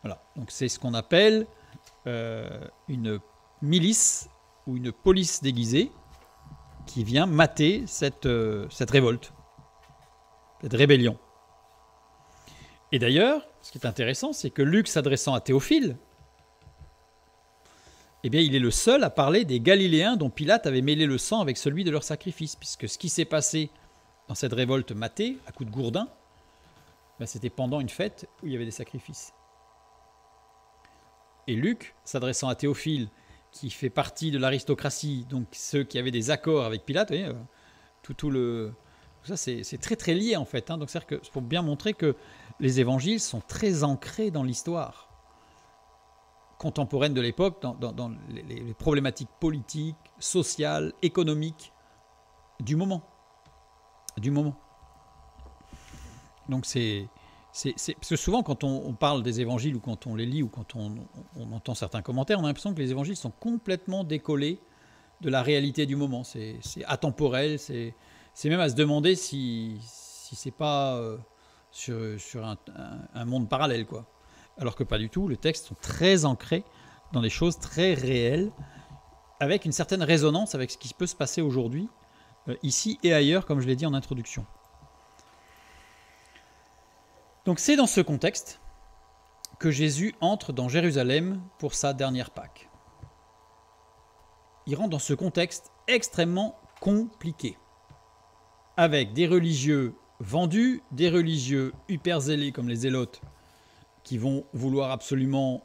Voilà, donc c'est ce qu'on appelle une milice ou une police déguisée qui vient mater cette révolte, cette rébellion. Et d'ailleurs, ce qui est intéressant, c'est que Luc, s'adressant à Théophile, eh bien, il est le seul à parler des Galiléens dont Pilate avait mêlé le sang avec celui de leur sacrifice, puisque ce qui s'est passé dans cette révolte matée, à coups de gourdin, ben, c'était pendant une fête où il y avait des sacrifices. Et Luc, s'adressant à Théophile, qui fait partie de l'aristocratie, donc ceux qui avaient des accords avec Pilate, vous voyez, tout ça c'est très très lié en fait. Donc c'est-à-dire qu'il faut bien montrer que les évangiles sont très ancrés dans l'histoire contemporaine de l'époque, dans les problématiques politiques, sociales, économiques du moment. Donc parce que souvent, quand on parle des évangiles, ou quand on les lit, ou quand on entend certains commentaires, on a l'impression que les évangiles sont complètement décollés de la réalité du moment. C'est atemporel, c'est même à se demander si c'est pas sur un monde parallèle, quoi. Alors que pas du tout, les textes sont très ancrés dans des choses très réelles, avec une certaine résonance avec ce qui peut se passer aujourd'hui, ici et ailleurs, comme je l'ai dit en introduction. Donc c'est dans ce contexte que Jésus entre dans Jérusalem pour sa dernière Pâque. Il rentre dans ce contexte extrêmement compliqué, avec des religieux vendus, des religieux hyper zélés comme les zélotes, qui vont vouloir absolument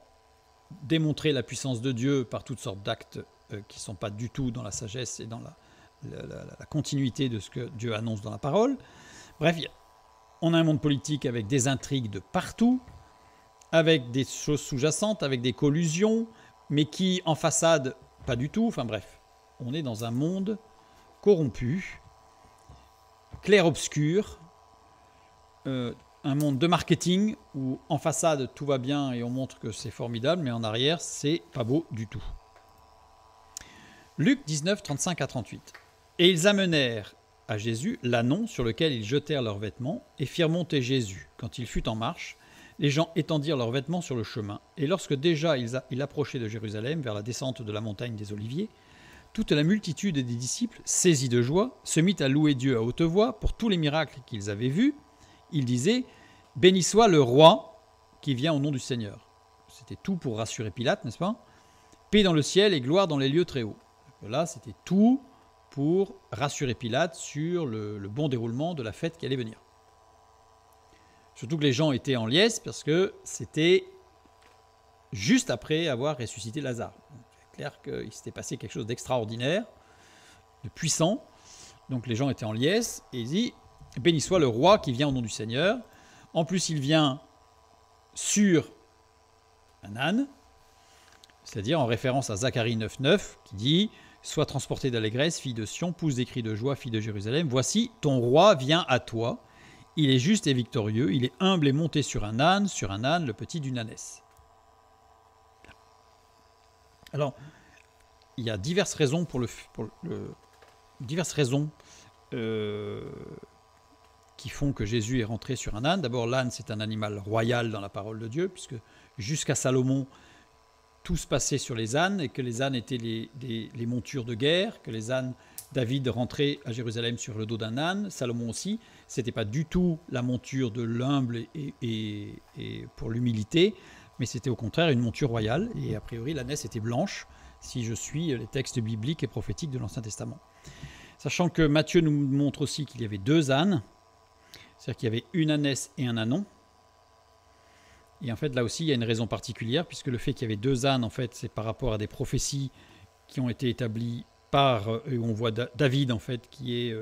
démontrer la puissance de Dieu par toutes sortes d'actes qui ne sont pas du tout dans la sagesse et dans la continuité de ce que Dieu annonce dans la parole. Bref, on a un monde politique avec des intrigues de partout, avec des choses sous-jacentes, avec des collusions, mais qui, en façade, pas du tout. Enfin bref, on est dans un monde corrompu, clair-obscur, un monde de marketing où, en façade, tout va bien et on montre que c'est formidable, mais en arrière, c'est pas beau du tout. Luc 19, 35 à 38. Et ils amenèrent à Jésus l'ânon sur lequel ils jetèrent leurs vêtements et firent monter Jésus. Quand il fut en marche, les gens étendirent leurs vêtements sur le chemin. Et lorsque déjà il approchait de Jérusalem vers la descente de la montagne des Oliviers, toute la multitude des disciples, saisis de joie, se mit à louer Dieu à haute voix pour tous les miracles qu'ils avaient vus. Ils disaient « Béni soit le roi qui vient au nom du Seigneur ». C'était tout pour rassurer Pilate, n'est-ce pas? Paix dans le ciel et gloire dans les lieux très hauts. Là, c'était tout pour rassurer Pilate sur le bon déroulement de la fête qui allait venir. Surtout que les gens étaient en liesse parce que c'était juste après avoir ressuscité Lazare. C'est clair qu'il s'était passé quelque chose d'extraordinaire, de puissant. Donc les gens étaient en liesse et il dit « Béni soit le roi qui vient au nom du Seigneur ». En plus, il vient sur un âne, c'est-à-dire en référence à Zacharie 9,9 qui dit « Sois transportée d'allégresse, fille de Sion, pousse des cris de joie, fille de Jérusalem. Voici, ton roi vient à toi. Il est juste et victorieux. Il est humble et monté sur un âne, le petit d'une ânesse. » Alors, il y a diverses raisons qui font que Jésus est rentré sur un âne. D'abord, l'âne, c'est un animal royal dans la parole de Dieu, puisque jusqu'à Salomon, tout se passait sur les ânes, et que les ânes étaient les montures de guerre, que les ânes, David rentrait à Jérusalem sur le dos d'un âne, Salomon aussi. Ce n'était pas du tout la monture de l'humble et pour l'humilité, mais c'était au contraire une monture royale, et a priori l'ânesse était blanche, si je suis les textes bibliques et prophétiques de l'Ancien Testament. Sachant que Matthieu nous montre aussi qu'il y avait deux ânes, c'est-à-dire qu'il y avait une ânesse et un ânon. Et en fait, là aussi, il y a une raison particulière, puisque le fait qu'il y avait deux ânes, en fait, c'est par rapport à des prophéties qui ont été établies par, on voit David, en fait, qui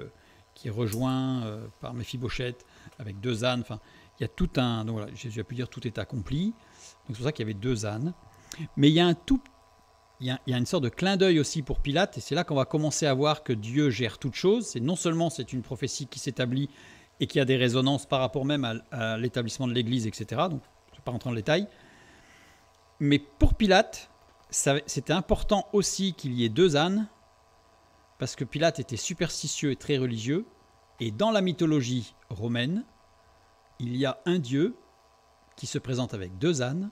qui est rejoint par Méphibosheth avec 2 ânes. Enfin, il y a tout un... Donc voilà, Jésus a pu dire tout est accompli. Donc c'est pour ça qu'il y avait 2 ânes. Mais il y a une sorte de clin d'œil aussi pour Pilate, et c'est là qu'on va commencer à voir que Dieu gère toutes choses. C'est non seulement c'est une prophétie qui s'établit et qui a des résonances par rapport même à l'établissement de l'Église, etc. Donc je ne vais pas rentrer dans le détail. Mais pour Pilate, c'était important aussi qu'il y ait 2 ânes, parce que Pilate était superstitieux et très religieux, et dans la mythologie romaine, il y a un Dieu qui se présente avec 2 ânes,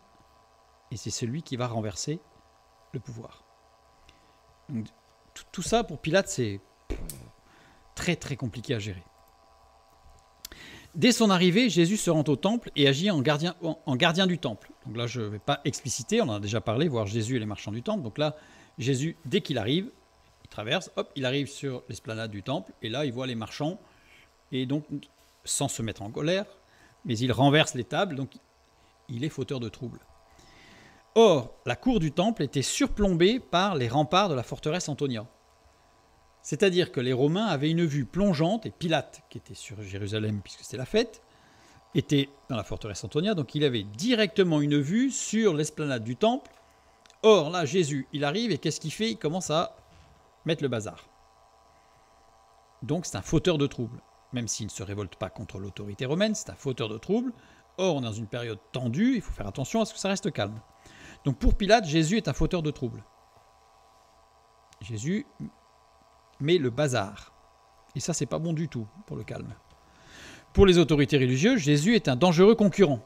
et c'est celui qui va renverser le pouvoir. Donc, tout ça pour Pilate, c'est très très compliqué à gérer. Dès son arrivée, Jésus se rend au temple et agit en gardien du temple. Donc là, je ne vais pas expliciter, on en a déjà parlé, voir Jésus et les marchands du temple. Donc là, Jésus, dès qu'il arrive, il traverse, hop, il arrive sur l'esplanade du temple, et là, il voit les marchands, et donc, sans se mettre en colère, mais il renverse les tables, donc il est fauteur de troubles. Or, la cour du temple était surplombée par les remparts de la forteresse Antonia. C'est-à-dire que les Romains avaient une vue plongeante, et Pilate, qui était sur Jérusalem puisque c'était la fête, était dans la forteresse Antonia, donc il avait directement une vue sur l'esplanade du temple. Or, là, Jésus, il arrive, et qu'est-ce qu'il fait? Il commence à mettre le bazar. Donc, c'est un fauteur de troubles. Même s'il ne se révolte pas contre l'autorité romaine, c'est un fauteur de troubles. Or, on est dans une période tendue, il faut faire attention à ce que ça reste calme. Donc pour Pilate, Jésus est un fauteur de troubles. Jésus met le bazar. Et ça, c'est pas bon du tout pour le calme. Pour les autorités religieuses, Jésus est un dangereux concurrent.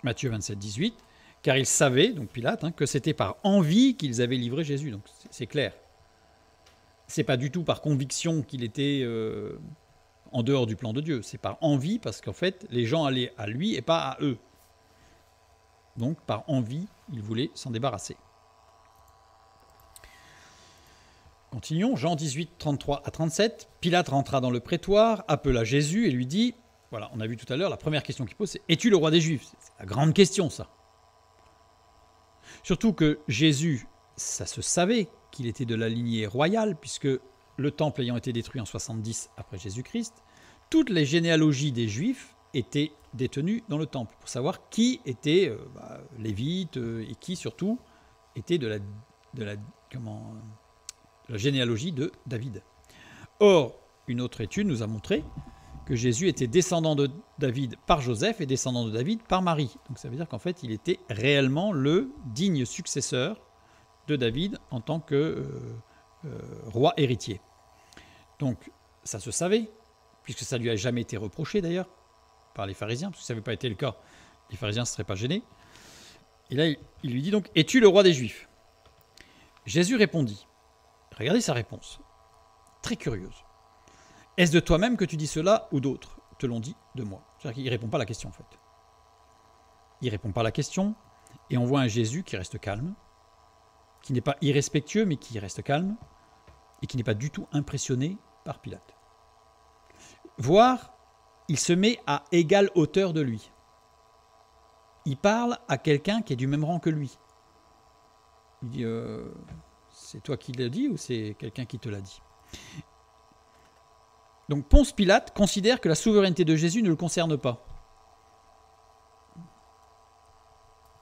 Matthieu 27, 18, car ils savaient, donc Pilate, que c'était par envie qu'ils avaient livré Jésus. Donc c'est clair. C'est pas du tout par conviction qu'il était en dehors du plan de Dieu. C'est par envie, parce qu'en fait, les gens allaient à lui et pas à eux. Donc, par envie, ils voulaient s'en débarrasser. Continuons, Jean 18, 33 à 37. Pilate rentra dans le prétoire, appela Jésus et lui dit, voilà, on a vu tout à l'heure, la première question qu'il pose, c'est « Es-tu le roi des Juifs ?» C'est la grande question, ça. Surtout que Jésus, ça se savait qu'il était de la lignée royale, puisque le temple ayant été détruit en 70 après Jésus-Christ, toutes les généalogies des Juifs étaient détenues dans le temple, pour savoir qui était lévite et qui surtout était de la généalogie de David. Or, une autre étude nous a montré que Jésus était descendant de David par Joseph et descendant de David par Marie. Donc ça veut dire qu'en fait, il était réellement le digne successeur de David en tant que roi héritier. Donc ça se savait, puisque ça ne lui a jamais été reproché d'ailleurs par les pharisiens, parce que si ça n'avait pas été le cas, les pharisiens ne seraient pas gênés. Et là, il lui dit donc, « Es-tu le roi des Juifs ?» Jésus répondit, regardez sa réponse, très curieuse. « Est-ce de toi-même que tu dis cela ou d'autres te l'ont dit de moi ?» C'est-à-dire qu'il ne répond pas à la question en fait. Il ne répond pas à la question, et on voit un Jésus qui reste calme, qui n'est pas irrespectueux, mais qui reste calme, et qui n'est pas du tout impressionné par Pilate. Voire, il se met à égale hauteur de lui. Il parle à quelqu'un qui est du même rang que lui. Il dit, c'est toi qui l'as dit ou c'est quelqu'un qui te l'a dit? Donc Ponce Pilate considère que la souveraineté de Jésus ne le concerne pas.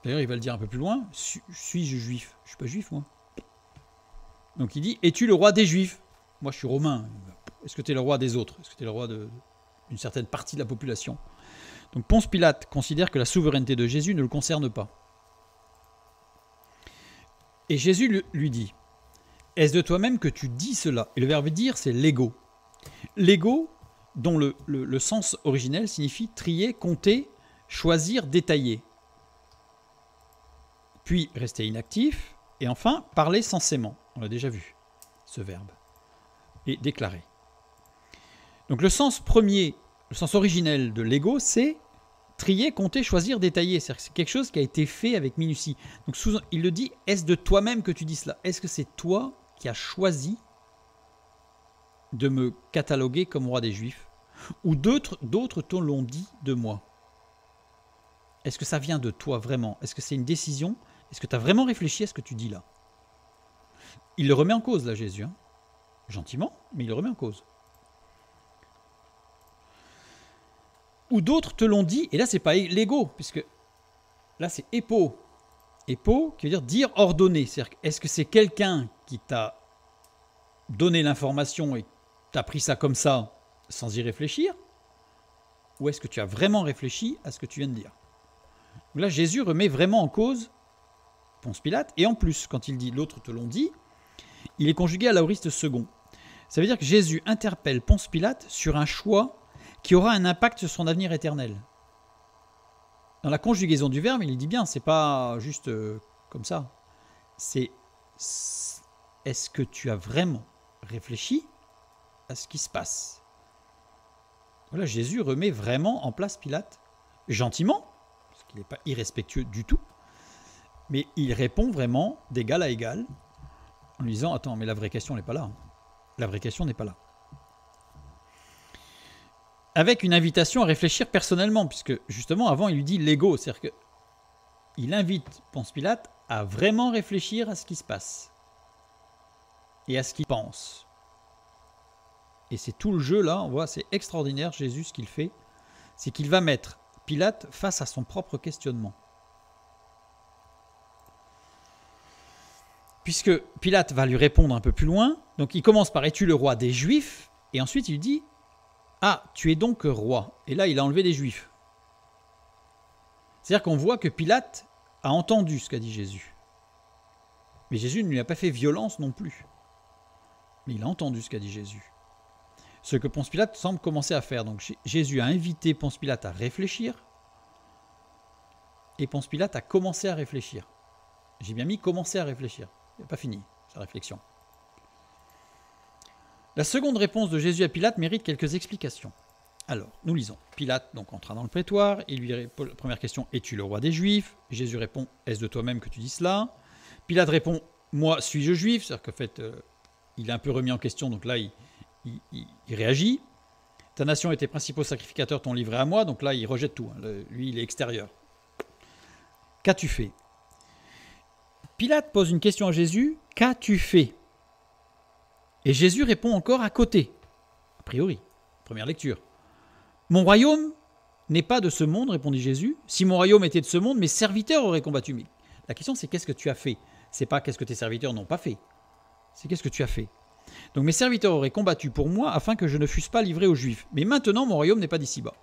D'ailleurs, il va le dire un peu plus loin, suis-je juif? Je ne suis pas juif, moi. Donc il dit, es-tu le roi des Juifs? Moi, je suis romain. Est-ce que tu es le roi des autres? Est-ce que tu es le roi d'une certaine partie de la population? Donc Ponce Pilate considère que la souveraineté de Jésus ne le concerne pas. Et Jésus lui dit, est-ce de toi-même que tu dis cela? Et le verbe dire, c'est lego. Lego, dont le sens originel signifie trier, compter, choisir, détailler. Puis rester inactif, et enfin parler sensément. On l'a déjà vu, ce verbe. Et déclarer. Donc le sens premier, le sens originel de l'ego, c'est trier, compter, choisir, détailler. C'est-à-dire que c'est quelque chose qui a été fait avec minutie. Donc il le dit, est-ce de toi-même que tu dis cela? Est-ce que c'est toi qui as choisi de me cataloguer comme roi des Juifs? Ou d'autres te l'ont dit de moi? Est-ce que ça vient de toi vraiment? Est-ce que c'est une décision? Est-ce que tu as vraiment réfléchi à ce que tu dis là? Il le remet en cause, là, Jésus. Hein. Gentiment, mais il le remet en cause. Ou d'autres te l'ont dit, et là, c'est pas l'ego, puisque là, c'est épo. Épo, qui veut dire ordonner. C'est-à-dire, est-ce que c'est quelqu'un qui t'a donné l'information et t'as pris ça comme ça, sans y réfléchir? Ou est-ce que tu as vraiment réfléchi à ce que tu viens de dire? Donc là, Jésus remet vraiment en cause Ponce Pilate, et en plus, quand il dit « l'autre te l'ont dit », il est conjugué à l'aoriste second. Ça veut dire que Jésus interpelle Ponce Pilate sur un choix qui aura un impact sur son avenir éternel. Dans la conjugaison du verbe, il dit bien, c'est pas juste comme ça. C'est est-ce que tu as vraiment réfléchi à ce qui se passe? Voilà, Jésus remet vraiment en place Pilate, gentiment, parce qu'il n'est pas irrespectueux du tout, mais il répond vraiment d'égal à égal, en lui disant « Attends, mais la vraie question n'est pas là. Hein. La vraie question n'est pas là. » Avec une invitation à réfléchir personnellement, puisque justement, avant, il lui dit l'ego, c'est-à-dire qu'il invite Ponce Pilate à vraiment réfléchir à ce qui se passe et à ce qu'il pense. Et c'est tout le jeu là, on voit, c'est extraordinaire, Jésus, ce qu'il fait, c'est qu'il va mettre Pilate face à son propre questionnement. Puisque Pilate va lui répondre un peu plus loin, donc il commence par « Es-tu le roi des Juifs ?» et ensuite il dit « Ah, tu es donc roi. » Et là, il a enlevé les Juifs. C'est-à-dire qu'on voit que Pilate a entendu ce qu'a dit Jésus. Mais Jésus ne lui a pas fait violence non plus. Mais il a entendu ce qu'a dit Jésus. Ce que Ponce Pilate semble commencer à faire. Donc Jésus a invité Ponce Pilate à réfléchir, et Ponce Pilate a commencé à réfléchir. J'ai bien mis « commencer à réfléchir ». Il n'a pas fini sa réflexion. La seconde réponse de Jésus à Pilate mérite quelques explications. Alors, nous lisons. Pilate donc entra dans le prétoire, il lui répond, première question, « Es-tu le roi des Juifs ?» Jésus répond, « Est-ce de toi-même que tu dis cela ?» Pilate répond, « Moi, suis-je juif ?» C'est-à-dire qu'en fait, il est un peu remis en question, donc là, il réagit. « Ta nation et tes principaux sacrificateurs t'ont livré à moi », donc là, il rejette tout. Hein. Lui, il est extérieur. « Qu'as-tu fait ?» Pilate pose une question à Jésus, « Qu'as-tu fait ?» Et Jésus répond encore à côté, a priori, première lecture. « Mon royaume n'est pas de ce monde, répondit Jésus. Si mon royaume était de ce monde, mes serviteurs auraient combattu. » Mais la question, c'est qu'est-ce que tu as fait? C'est pas qu'est-ce que tes serviteurs n'ont pas fait. C'est qu'est-ce que tu as fait. Donc mes serviteurs auraient combattu pour moi afin que je ne fusse pas livré aux Juifs. Mais maintenant, mon royaume n'est pas d'ici-bas.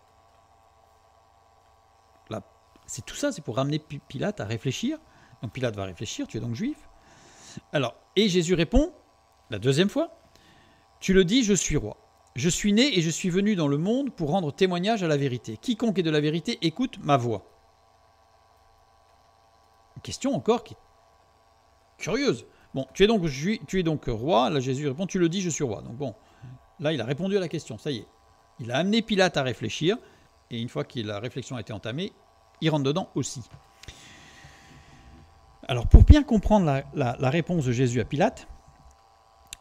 Là, c'est tout ça, c'est pour ramener Pilate à réfléchir. Donc Pilate va réfléchir, tu es donc juif. Alors, et Jésus répond, la deuxième fois, « Tu le dis, je suis roi. Je suis né et je suis venu dans le monde pour rendre témoignage à la vérité. Quiconque est de la vérité écoute ma voix. » Une question encore qui est curieuse. Bon, tu es donc roi. Là, Jésus répond, « Tu le dis, je suis roi. » Donc bon, là, il a répondu à la question, ça y est. Il a amené Pilate à réfléchir, et une fois que la réflexion a été entamée, il rentre dedans aussi. Alors, pour bien comprendre la réponse de Jésus à Pilate,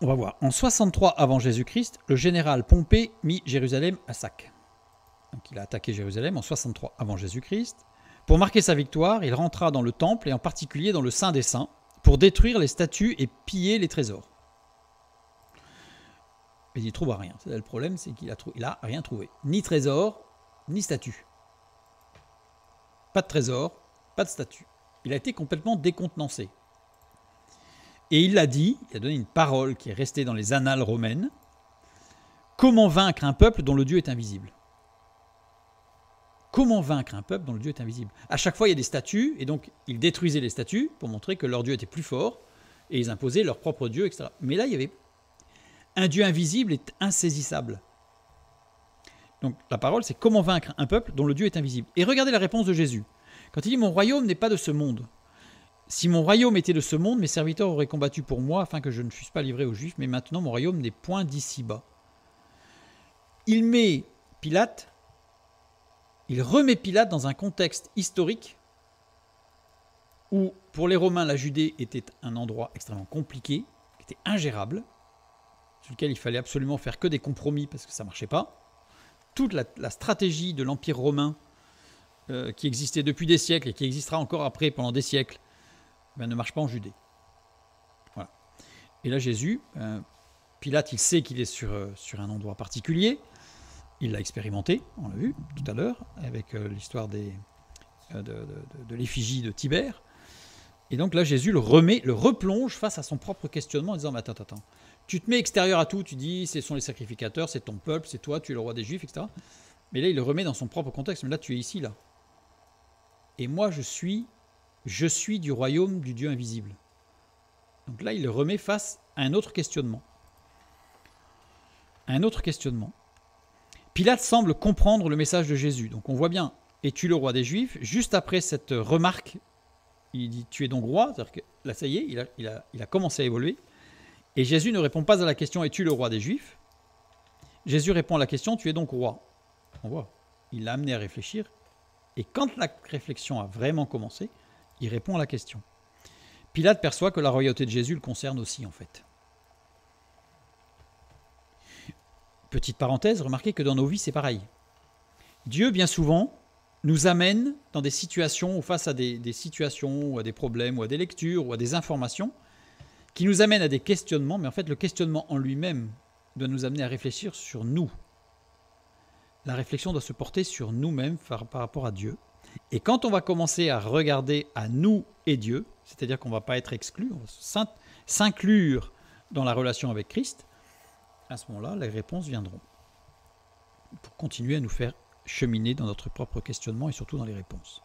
on va voir. En 63 avant Jésus-Christ, le général Pompée mit Jérusalem à sac. Donc, il a attaqué Jérusalem en 63 avant Jésus-Christ. Pour marquer sa victoire, il rentra dans le temple et en particulier dans le Saint des Saints pour détruire les statues et piller les trésors. Mais il ne trouve rien. Le problème, c'est qu'il n'a rien trouvé. Ni trésor, ni statue. Pas de trésor, pas de statue. Il a été complètement décontenancé. Et il l'a dit, il a donné une parole qui est restée dans les annales romaines. Comment vaincre un peuple dont le Dieu est invisible? Comment vaincre un peuple dont le Dieu est invisible? À chaque fois, il y a des statues, et donc ils détruisaient les statues pour montrer que leur Dieu était plus fort, et ils imposaient leur propre Dieu, etc. Mais là, il y avait un Dieu invisible et insaisissable. Donc la parole, c'est comment vaincre un peuple dont le Dieu est invisible. Et regardez la réponse de Jésus. Quand il dit « Mon royaume n'est pas de ce monde. Si mon royaume était de ce monde, mes serviteurs auraient combattu pour moi afin que je ne fusse pas livré aux Juifs, mais maintenant mon royaume n'est point d'ici-bas. » Il remet Pilate dans un contexte historique où, pour les Romains, la Judée était un endroit extrêmement compliqué, qui était ingérable, sur lequel il fallait absolument faire que des compromis parce que ça ne marchait pas. Toute la stratégie de l'Empire romain qui existait depuis des siècles et qui existera encore après pendant des siècles, ne marche pas en Judée. Voilà. Et là, Jésus, Pilate, il sait qu'il est sur un endroit particulier. Il l'a expérimenté, on l'a vu tout à l'heure, avec l'histoire de l'effigie de Tibère. Et donc là, Jésus le replonge face à son propre questionnement en disant, mais attends, tu te mets extérieur à tout, tu dis, ce sont les sacrificateurs, c'est ton peuple, c'est toi, tu es le roi des Juifs, etc. Mais là, il le remet dans son propre contexte. Mais là, tu es ici, là. Et moi, je suis du royaume du Dieu invisible. Donc là, il le remet face à un autre questionnement. Pilate semble comprendre le message de Jésus. Donc on voit bien, es-tu le roi des Juifs? Juste après cette remarque, il dit, tu es donc roi. C'est-à-dire que là, ça y est, il a commencé à évoluer. Et Jésus ne répond pas à la question, es-tu le roi des Juifs? Jésus répond à la question, tu es donc roi. On voit, il l'a amené à réfléchir. Et quand la réflexion a vraiment commencé, il répond à la question. Pilate perçoit que la royauté de Jésus le concerne aussi, en fait. Petite parenthèse, remarquez que dans nos vies, c'est pareil. Dieu, bien souvent, nous amène dans des situations ou face à des situations, ou à des problèmes, ou à des lectures, ou à des informations, qui nous amènent à des questionnements, mais en fait, le questionnement en lui-même doit nous amener à réfléchir sur nous. La réflexion doit se porter sur nous-mêmes par rapport à Dieu. Et quand on va commencer à regarder à nous et Dieu, c'est-à-dire qu'on ne va pas être exclu, on va s'inclure dans la relation avec Christ, à ce moment-là, les réponses viendront pour continuer à nous faire cheminer dans notre propre questionnement et surtout dans les réponses.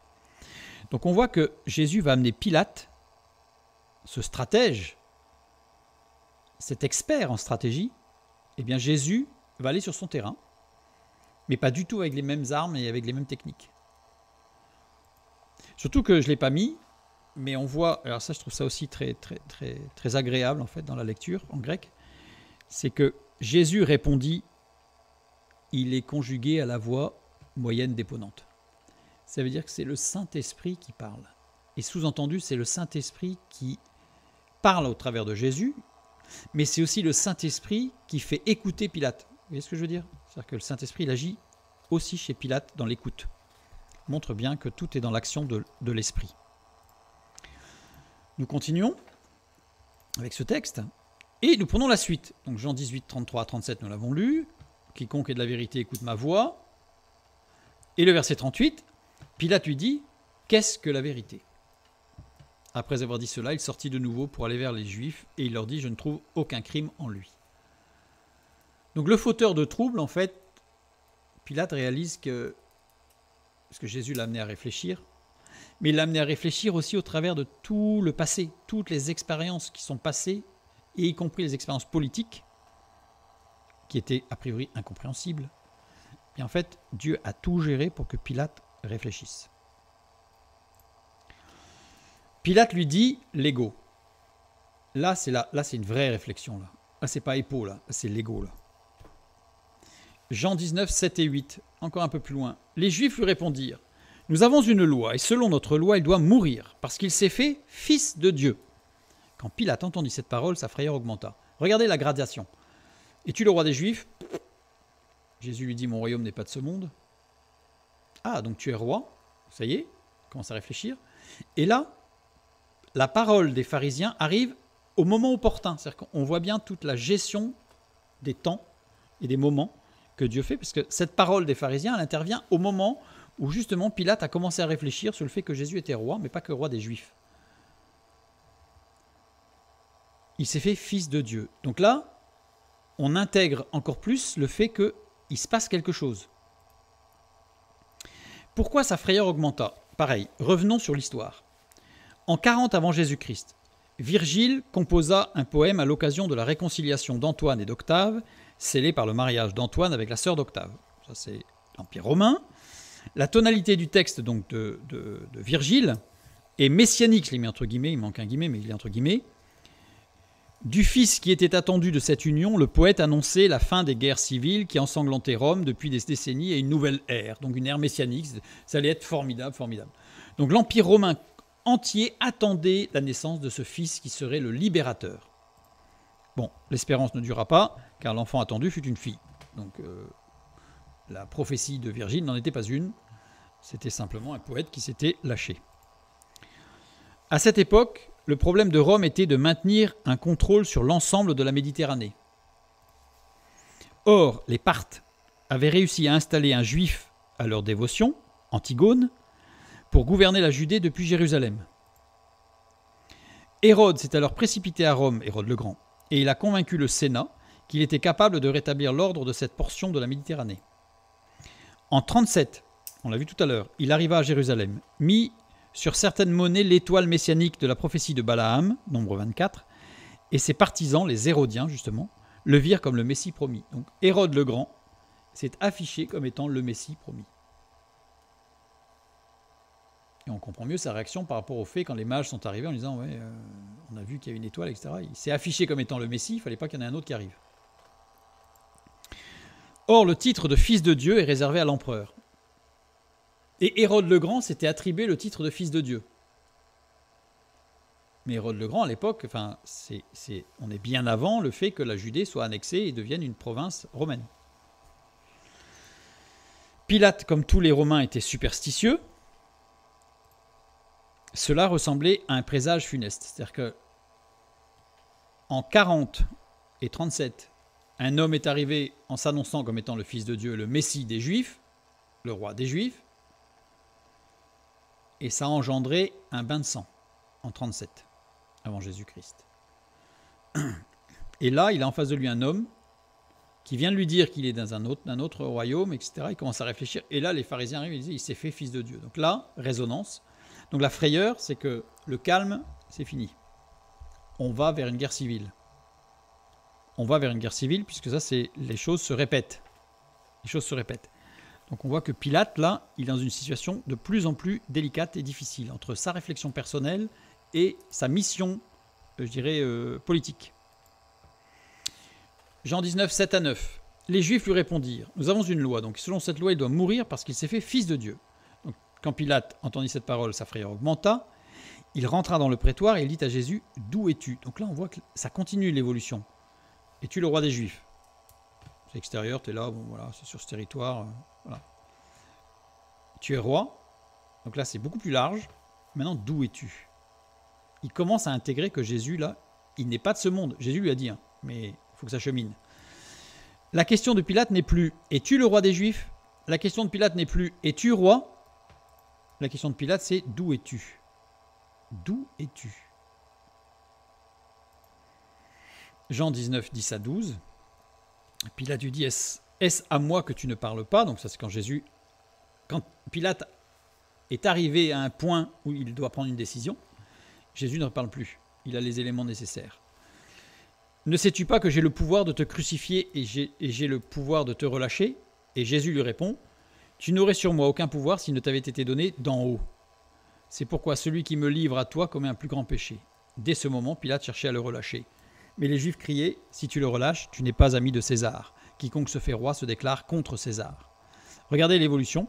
Donc on voit que Jésus va amener Pilate, ce stratège, cet expert en stratégie, eh bien Jésus va aller sur son terrain, mais pas du tout avec les mêmes armes et avec les mêmes techniques. Surtout que je ne l'ai pas mis, mais on voit, alors ça je trouve ça aussi très agréable en fait dans la lecture en grec, c'est que Jésus répondit, il est conjugué à la voix moyenne déponente. Ça veut dire que c'est le Saint-Esprit qui parle. Et sous-entendu, c'est le Saint-Esprit qui parle au travers de Jésus, mais c'est aussi le Saint-Esprit qui fait écouter Pilate. Vous voyez ce que je veux dire? C'est-à-dire que le Saint-Esprit, il agit aussi chez Pilate dans l'écoute. Il montre bien que tout est dans l'action de l'Esprit. Nous continuons avec ce texte et nous prenons la suite. Donc Jean 18, 33 à 37, nous l'avons lu. Quiconque est de la vérité écoute ma voix. Et le verset 38, Pilate lui dit, qu'est-ce que la vérité? Après avoir dit cela, il sortit de nouveau pour aller vers les Juifs et il leur dit, je ne trouve aucun crime en lui. Donc le fauteur de trouble, en fait, Pilate réalise que, parce que Jésus l'a amené à réfléchir, mais il l'a amené à réfléchir aussi au travers de tout le passé, toutes les expériences qui sont passées, et y compris les expériences politiques, qui étaient a priori incompréhensibles. Et en fait, Dieu a tout géré pour que Pilate réfléchisse. Pilate lui dit l'ego. Là, c'est une vraie réflexion. Là, c'est pas épaule, là, c'est l'ego. Là. Jean 19, 7 et 8, encore un peu plus loin. Les Juifs lui répondirent, nous avons une loi, et selon notre loi, il doit mourir, parce qu'il s'est fait fils de Dieu. Quand Pilate entendit cette parole, sa frayeur augmenta. Regardez la gradation. Es-tu le roi des Juifs? Jésus lui dit, mon royaume n'est pas de ce monde. Ah, donc tu es roi? Ça y est, il commence à réfléchir. Et là, la parole des pharisiens arrive au moment opportun. C'est-à-dire qu'on voit bien toute la gestion des temps et des moments que Dieu fait, parce que cette parole des pharisiens, elle intervient au moment où justement Pilate a commencé à réfléchir sur le fait que Jésus était roi, mais pas que roi des Juifs. Il s'est fait fils de Dieu. Donc là, on intègre encore plus le fait qu'il se passe quelque chose. Pourquoi sa frayeur augmenta? Pareil, revenons sur l'histoire. En 40 avant Jésus-Christ, Virgile composa un poème à l'occasion de la réconciliation d'Antoine et d'Octave, scellé par le mariage d'Antoine avec la sœur d'Octave. Ça, c'est l'Empire romain. La tonalité du texte donc de Virgile est messianique, je l'ai mis entre guillemets, il manque un guillemet, mais il est entre guillemets. Du fils qui était attendu de cette union, le poète annonçait la fin des guerres civiles qui ensanglantaient Rome depuis des décennies et une nouvelle ère, donc une ère messianique, ça allait être formidable, formidable. Donc l'Empire romain entier attendait la naissance de ce fils qui serait le libérateur. Bon, l'espérance ne dura pas, car l'enfant attendu fut une fille. Donc la prophétie de Virgile n'en était pas une, c'était simplement un poète qui s'était lâché. À cette époque, le problème de Rome était de maintenir un contrôle sur l'ensemble de la Méditerranée. Or, les Parthes avaient réussi à installer un juif à leur dévotion, Antigone, pour gouverner la Judée depuis Jérusalem. Hérode s'est alors précipité à Rome, Hérode le Grand, et il a convaincu le Sénat qu'il était capable de rétablir l'ordre de cette portion de la Méditerranée. En 37, on l'a vu tout à l'heure, il arriva à Jérusalem, mit sur certaines monnaies l'étoile messianique de la prophétie de Balaam, nombre 24, et ses partisans, les Hérodiens justement, le virent comme le Messie promis. Donc Hérode le Grand s'est affiché comme étant le Messie promis. Et on comprend mieux sa réaction par rapport au fait quand les mages sont arrivés en disant ouais, on a vu qu'il y a une étoile, etc. Il s'est affiché comme étant le Messie, il ne fallait pas qu'il y en ait un autre qui arrive. Or, le titre de fils de Dieu est réservé à l'empereur. Et Hérode le Grand s'était attribué le titre de fils de Dieu. Mais Hérode le Grand, à l'époque, enfin, on est bien avant le fait que la Judée soit annexée et devienne une province romaine. Pilate, comme tous les Romains, était superstitieux. Cela ressemblait à un présage funeste. C'est-à-dire que en 40 et 37, un homme est arrivé en s'annonçant comme étant le Fils de Dieu, le Messie des Juifs, le roi des Juifs, et ça a engendré un bain de sang en 37, avant Jésus-Christ. Et là, il a en face de lui un homme qui vient de lui dire qu'il est dans un autre royaume, etc. Il commence à réfléchir, et là, les pharisiens arrivent et disent, il s'est fait Fils de Dieu. Donc là, résonance. Donc la frayeur, c'est que le calme, c'est fini. On va vers une guerre civile. On va vers une guerre civile, puisque ça, c'est les choses se répètent. Les choses se répètent. Donc on voit que Pilate, là, il est dans une situation de plus en plus délicate et difficile, entre sa réflexion personnelle et sa mission, je dirais, politique. Jean 19, 7 à 9. Les Juifs lui répondirent, nous avons une loi, donc selon cette loi, il doit mourir parce qu'il s'est fait Fils de Dieu. Donc, quand Pilate entendit cette parole, sa frayeur augmenta. Il rentra dans le prétoire et il dit à Jésus, d'où es-tu? Donc là, on voit que ça continue l'évolution. Es-tu le roi des Juifs? C'est extérieur, tu es là, bon voilà, c'est sur ce territoire, voilà. Tu es roi, donc là c'est beaucoup plus large. Maintenant, d'où es-tu? Il commence à intégrer que Jésus, là, il n'est pas de ce monde. Jésus lui a dit, hein, mais il faut que ça chemine. La question de Pilate n'est plus, es-tu le roi des Juifs? La question de Pilate n'est plus, es-tu roi? La question de Pilate, c'est, d'où es-tu? D'où es-tu? Jean 19, 10 à 12. Pilate lui dit, est-ce à moi que tu ne parles pas? Donc ça c'est quand Pilate est arrivé à un point où il doit prendre une décision, Jésus ne parle plus. Il a les éléments nécessaires. Ne sais-tu pas que j'ai le pouvoir de te crucifier et j'ai le pouvoir de te relâcher? Et Jésus lui répond, tu n'aurais sur moi aucun pouvoir s'il ne t'avait été donné d'en haut. C'est pourquoi celui qui me livre à toi commet un plus grand péché. Dès ce moment, Pilate cherchait à le relâcher. Mais les Juifs criaient, si tu le relâches, tu n'es pas ami de César. Quiconque se fait roi se déclare contre César. Regardez l'évolution.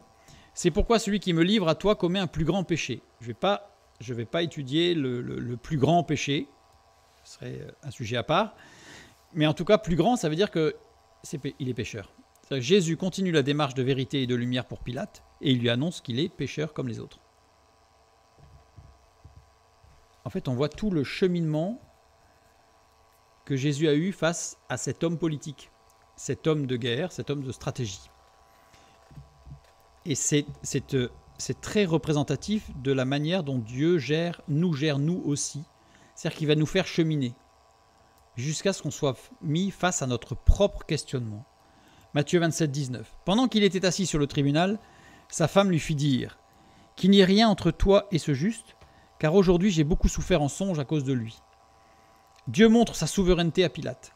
C'est pourquoi celui qui me livre à toi commet un plus grand péché. Je ne vais pas étudier le plus grand péché. Ce serait un sujet à part. Mais en tout cas, plus grand, ça veut dire qu'il est pécheur. Jésus continue la démarche de vérité et de lumière pour Pilate et il lui annonce qu'il est pécheur comme les autres. En fait, on voit tout le cheminement que Jésus a eu face à cet homme politique, cet homme de guerre, cet homme de stratégie. Et c'est très représentatif de la manière dont Dieu gère nous aussi. C'est-à-dire qu'il va nous faire cheminer jusqu'à ce qu'on soit mis face à notre propre questionnement. Matthieu 27, 19. Pendant qu'il était assis sur le tribunal, sa femme lui fit dire « Qu'il n'y ait rien entre toi et ce juste, car aujourd'hui j'ai beaucoup souffert en songe à cause de lui. » Dieu montre sa souveraineté à Pilate.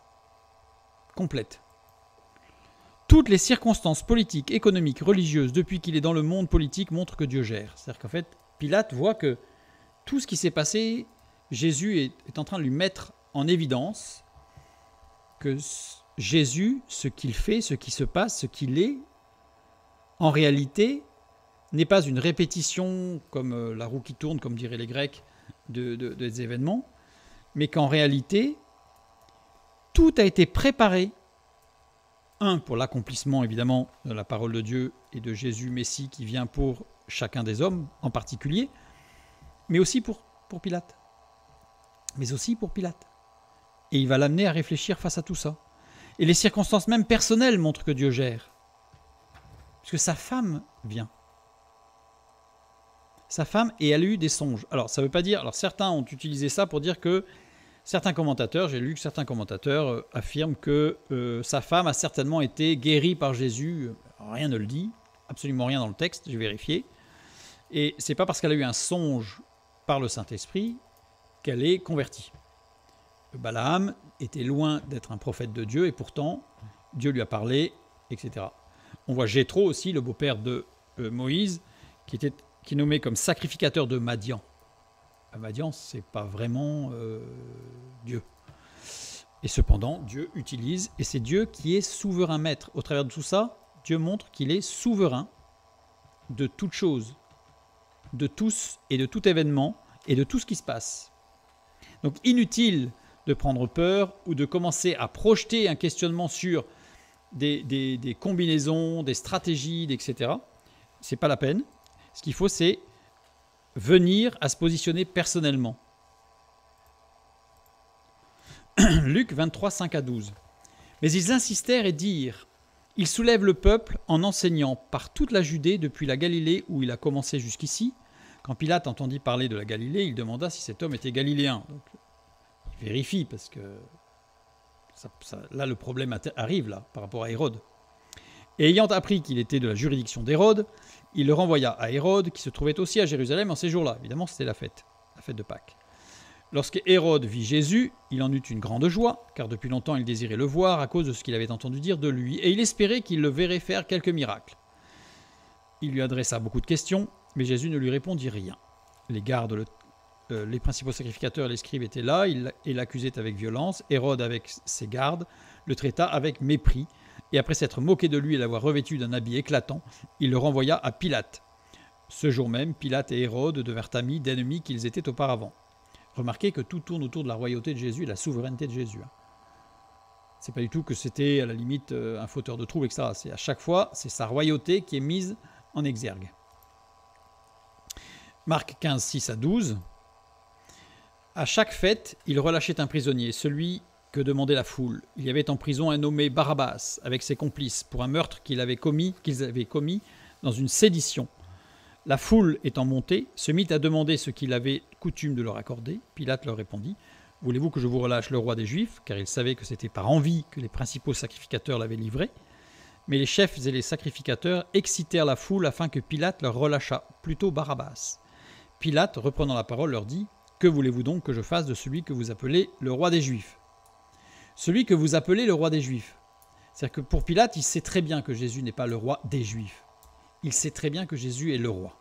Complète. Toutes les circonstances politiques, économiques, religieuses, depuis qu'il est dans le monde politique, montrent que Dieu gère. C'est-à-dire qu'en fait, Pilate voit que tout ce qui s'est passé, Jésus est en train de lui mettre en évidence que Jésus, ce qu'il fait, ce qui se passe, ce qu'il est, en réalité, n'est pas une répétition comme la roue qui tourne, comme diraient les Grecs, des événements, mais qu'en réalité, tout a été préparé. Un, pour l'accomplissement, évidemment, de la parole de Dieu et de Jésus Messie qui vient pour chacun des hommes en particulier, mais aussi pour Pilate. mais aussi pour Pilate. Et il va l'amener à réfléchir face à tout ça. Et les circonstances même personnelles montrent que Dieu gère. Puisque sa femme vient. Sa femme, et elle a eu des songes. Alors, ça ne veut pas dire... Alors, certains ont utilisé ça pour dire que certains commentateurs, j'ai lu que certains commentateurs affirment que sa femme a certainement été guérie par Jésus. Rien ne le dit, absolument rien dans le texte, j'ai vérifié. Et ce n'est pas parce qu'elle a eu un songe par le Saint-Esprit qu'elle est convertie. Balaam était loin d'être un prophète de Dieu, et pourtant, Dieu lui a parlé, etc. On voit Jéthro aussi, le beau-père de Moïse, qui est nommé comme sacrificateur de Madian. Madian, ce n'est pas vraiment Dieu. Et cependant, Dieu utilise, et c'est Dieu qui est souverain maître. Au travers de tout ça, Dieu montre qu'il est souverain de toute chose, de tous et de tout événement, et de tout ce qui se passe. Donc inutile de prendre peur ou de commencer à projeter un questionnement sur des combinaisons, des stratégies, etc. Ce n'est pas la peine. Ce qu'il faut, c'est venir à se positionner personnellement. Luc 23, 5 à 12. Mais ils insistèrent et dirent, « Il soulève le peuple en enseignant par toute la Judée depuis la Galilée où il a commencé jusqu'ici. » Quand Pilate entendit parler de la Galilée, il demanda si cet homme était galiléen. Donc, il vérifie parce que là, le problème arrive là, par rapport à Hérode. Et ayant appris qu'il était de la juridiction d'Hérode, il le renvoya à Hérode, qui se trouvait aussi à Jérusalem en ces jours-là. Évidemment, c'était la fête de Pâques. Lorsque Hérode vit Jésus, il en eut une grande joie, car depuis longtemps il désirait le voir à cause de ce qu'il avait entendu dire de lui, et il espérait qu'il le verrait faire quelques miracles. Il lui adressa beaucoup de questions, mais Jésus ne lui répondit rien. Les gardes, les principaux sacrificateurs et les scribes étaient là, et l'accusaient avec violence. Hérode, avec ses gardes, le traita avec mépris, et après s'être moqué de lui et l'avoir revêtu d'un habit éclatant, il le renvoya à Pilate. Ce jour même, Pilate et Hérode devinrent amis d'ennemis qu'ils étaient auparavant. Remarquez que tout tourne autour de la royauté de Jésus et la souveraineté de Jésus. C'est pas du tout que c'était à la limite un fauteur de troubles, etc. C'est à chaque fois, c'est sa royauté qui est mise en exergue. Marc 15, 6 à 12. À chaque fête, il relâchait un prisonnier, celui que demandait la foule. Il y avait en prison un nommé Barabbas avec ses complices pour un meurtre qu'ils avaient commis dans une sédition. La foule étant montée, se mit à demander ce qu'il avait coutume de leur accorder. Pilate leur répondit, « Voulez-vous que je vous relâche le roi des Juifs ?» Car il savait que c'était par envie que les principaux sacrificateurs l'avaient livré. Mais les chefs et les sacrificateurs excitèrent la foule afin que Pilate leur relâchât plutôt Barabbas. Pilate, reprenant la parole, leur dit, « Que voulez-vous donc que je fasse de celui que vous appelez le roi des Juifs ?» Celui que vous appelez le roi des Juifs. C'est-à-dire que pour Pilate, il sait très bien que Jésus n'est pas le roi des Juifs. Il sait très bien que Jésus est le roi.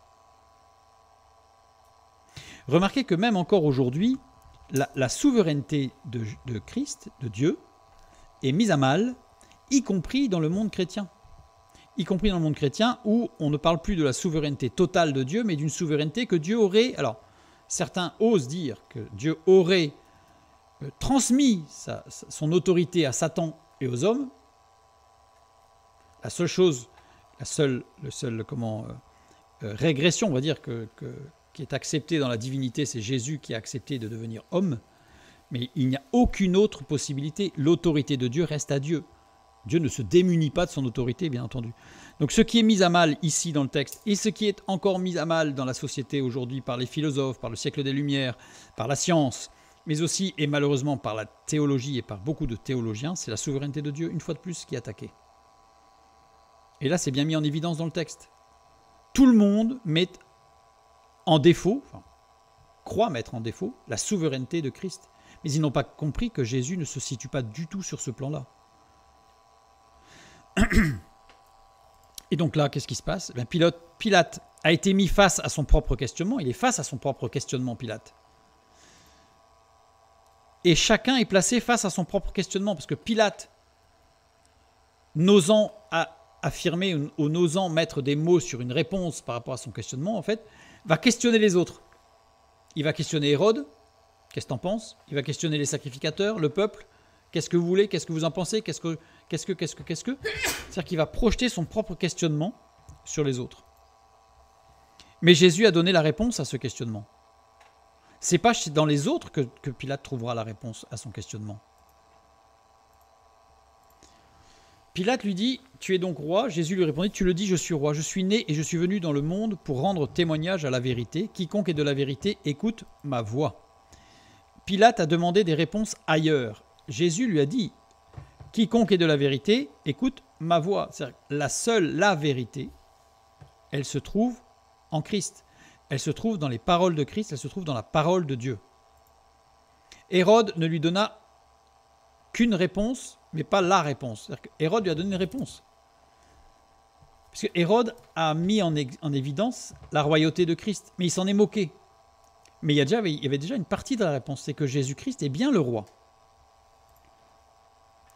Remarquez que même encore aujourd'hui, la souveraineté de Christ, de Dieu, est mise à mal, y compris dans le monde chrétien. Y compris dans le monde chrétien où on ne parle plus de la souveraineté totale de Dieu, mais d'une souveraineté que Dieu aurait... Alors, certains osent dire que Dieu aurait transmis son autorité à Satan et aux hommes. La seule chose, régression, on va dire, qui est acceptée dans la divinité, c'est Jésus qui a accepté de devenir homme. Mais il n'y a aucune autre possibilité. L'autorité de Dieu reste à Dieu. Dieu ne se démunit pas de son autorité, bien entendu. Donc ce qui est mis à mal ici dans le texte, et ce qui est encore mis à mal dans la société aujourd'hui par les philosophes, par le siècle des Lumières, par la science, mais aussi et malheureusement par la théologie et par beaucoup de théologiens, c'est la souveraineté de Dieu, une fois de plus, qui est attaquée. Et là, c'est bien mis en évidence dans le texte. Tout le monde met en défaut, croit mettre en défaut, la souveraineté de Christ. Mais ils n'ont pas compris que Jésus ne se situe pas du tout sur ce plan-là. Et donc là, qu'est-ce qui se passe ? Pilate a été mis face à son propre questionnement. Il est face à son propre questionnement, Pilate. Et chacun est placé face à son propre questionnement, parce que Pilate, n'osant affirmer ou n'osant mettre des mots sur une réponse par rapport à son questionnement, en fait, va questionner les autres. Il va questionner Hérode, qu'est-ce que t'en penses ? Il va questionner les sacrificateurs, le peuple, qu'est-ce que vous voulez ? Qu'est-ce que vous en pensez ? Qu'est-ce que C'est-à-dire qu'il va projeter son propre questionnement sur les autres. Mais Jésus a donné la réponse à ce questionnement. C'est pas dans les autres que Pilate trouvera la réponse à son questionnement. Pilate lui dit « Tu es donc roi ?» Jésus lui répondit « Tu le dis, je suis roi. Je suis né et je suis venu dans le monde pour rendre témoignage à la vérité. Quiconque est de la vérité écoute ma voix. » Pilate a demandé des réponses ailleurs. Jésus lui a dit « Quiconque est de la vérité écoute ma voix. » C'est-à-dire la vérité, elle se trouve en Christ. Elle se trouve dans les paroles de Christ, elle se trouve dans la parole de Dieu. Hérode ne lui donna qu'une réponse, mais pas la réponse. C'est-à-dire qu'Hérode lui a donné une réponse. Parce que Hérode a mis en évidence la royauté de Christ, mais il s'en est moqué. Mais il y avait déjà une partie de la réponse, c'est que Jésus-Christ est bien le roi.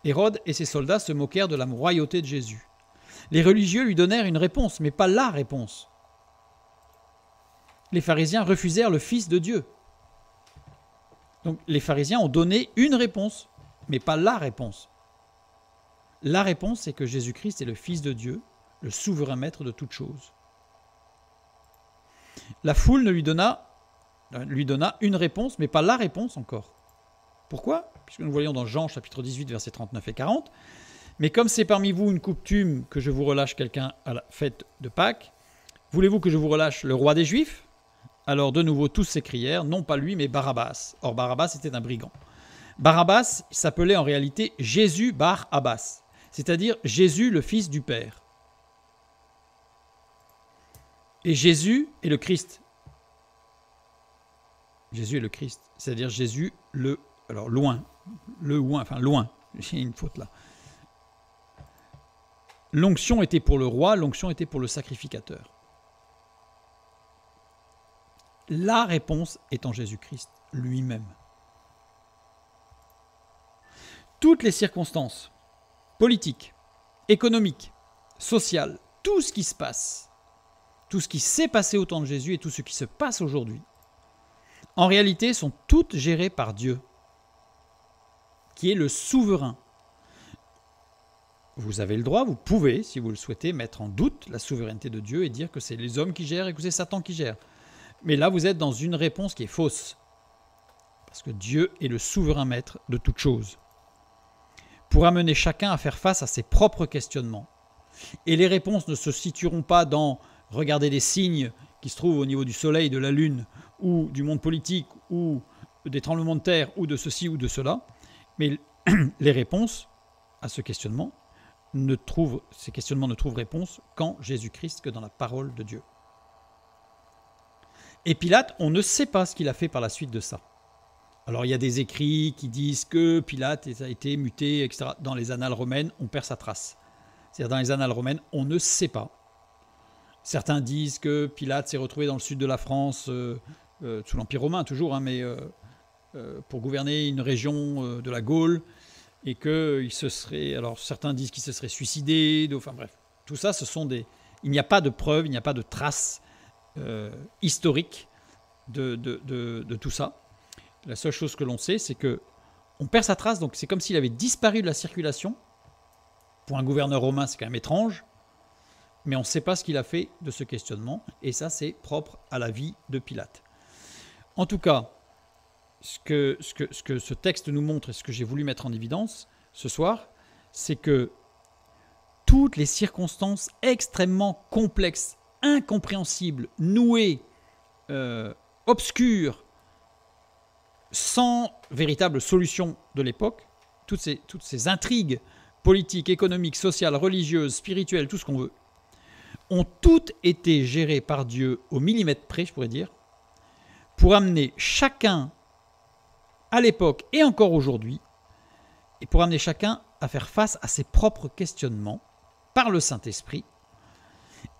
Hérode et ses soldats se moquèrent de la royauté de Jésus. Les religieux lui donnèrent une réponse, mais pas la réponse. Les pharisiens refusèrent le Fils de Dieu. Donc les pharisiens ont donné une réponse, mais pas la réponse. La réponse, c'est que Jésus-Christ est le Fils de Dieu, le souverain maître de toutes choses. La foule lui donna une réponse, mais pas la réponse encore. Pourquoi ? Puisque nous voyons dans Jean chapitre 18, versets 39 et 40. Mais comme c'est parmi vous une coutume que je vous relâche quelqu'un à la fête de Pâques, voulez-vous que je vous relâche le roi des Juifs ? Alors de nouveau tous s'écrièrent, non pas lui, mais Barabbas. Or Barabbas était un brigand. Barabbas s'appelait en réalité Jésus Bar Abbas, c'est-à-dire Jésus le Fils du Père. Et Jésus est le Christ. Jésus est le Christ, c'est-à-dire Jésus loin, j'ai une faute là. L'onction était pour le roi, l'onction était pour le sacrificateur. La réponse est en Jésus-Christ lui-même. Toutes les circonstances politiques, économiques, sociales, tout ce qui se passe, tout ce qui s'est passé au temps de Jésus et tout ce qui se passe aujourd'hui, en réalité sont toutes gérées par Dieu, qui est le souverain. Vous avez le droit, vous pouvez, si vous le souhaitez, mettre en doute la souveraineté de Dieu et dire que c'est les hommes qui gèrent et que c'est Satan qui gère. Mais là, vous êtes dans une réponse qui est fausse. Parce que Dieu est le souverain maître de toutes choses. Pour amener chacun à faire face à ses propres questionnements. Et les réponses ne se situeront pas dans regarder des signes qui se trouvent au niveau du soleil, de la lune, ou du monde politique, ou des tremblements de terre, ou de ceci ou de cela. Mais les réponses à ce questionnement, ces questionnements ne trouvent réponse qu'en Jésus-Christ, que dans la parole de Dieu. Et Pilate, on ne sait pas ce qu'il a fait par la suite de ça. Alors il y a des écrits qui disent que Pilate a été muté, etc. Dans les annales romaines, on perd sa trace. C'est-à-dire dans les annales romaines, on ne sait pas. Certains disent que Pilate s'est retrouvé dans le sud de la France, sous l'Empire romain toujours, mais pour gouverner une région de la Gaule, et qu'il se serait... Alors certains disent qu'il se serait suicidé, enfin bref. Tout ça, il n'y a pas de preuves, il n'y a pas de traces historiques de tout ça. La seule chose que l'on sait, c'est qu'on perd sa trace, donc c'est comme s'il avait disparu de la circulation. Pour un gouverneur romain, c'est quand même étrange, mais on ne sait pas ce qu'il a fait de ce questionnement, et ça, c'est propre à la vie de Pilate. En tout cas, ce que ce texte nous montre, et ce que j'ai voulu mettre en évidence ce soir, c'est que toutes les circonstances extrêmement complexes, incompréhensibles, nouées, obscures, sans véritable solution de l'époque, toutes ces intrigues politiques, économiques, sociales, religieuses, spirituelles, tout ce qu'on veut, ont toutes été gérées par Dieu au millimètre près, je pourrais dire, pour amener chacun à l'époque et encore aujourd'hui, et pour amener chacun à faire face à ses propres questionnements par le Saint-Esprit.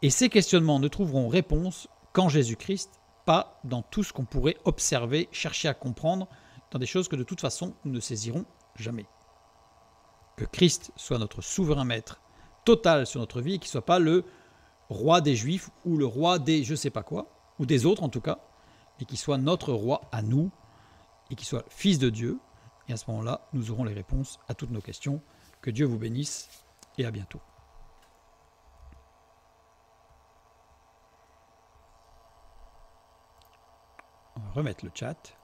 Et ces questionnements ne trouveront réponse qu'en Jésus-Christ, pas dans tout ce qu'on pourrait observer, chercher à comprendre, dans des choses que de toute façon nous ne saisirons jamais. Que Christ soit notre souverain maître total sur notre vie et qu'il ne soit pas le roi des Juifs ou le roi des je ne sais pas quoi, ou des autres en tout cas, et qu'il soit notre roi à nous, et qu'il soit fils de Dieu. Et à ce moment-là, nous aurons les réponses à toutes nos questions. Que Dieu vous bénisse et à bientôt. On va remettre le chat.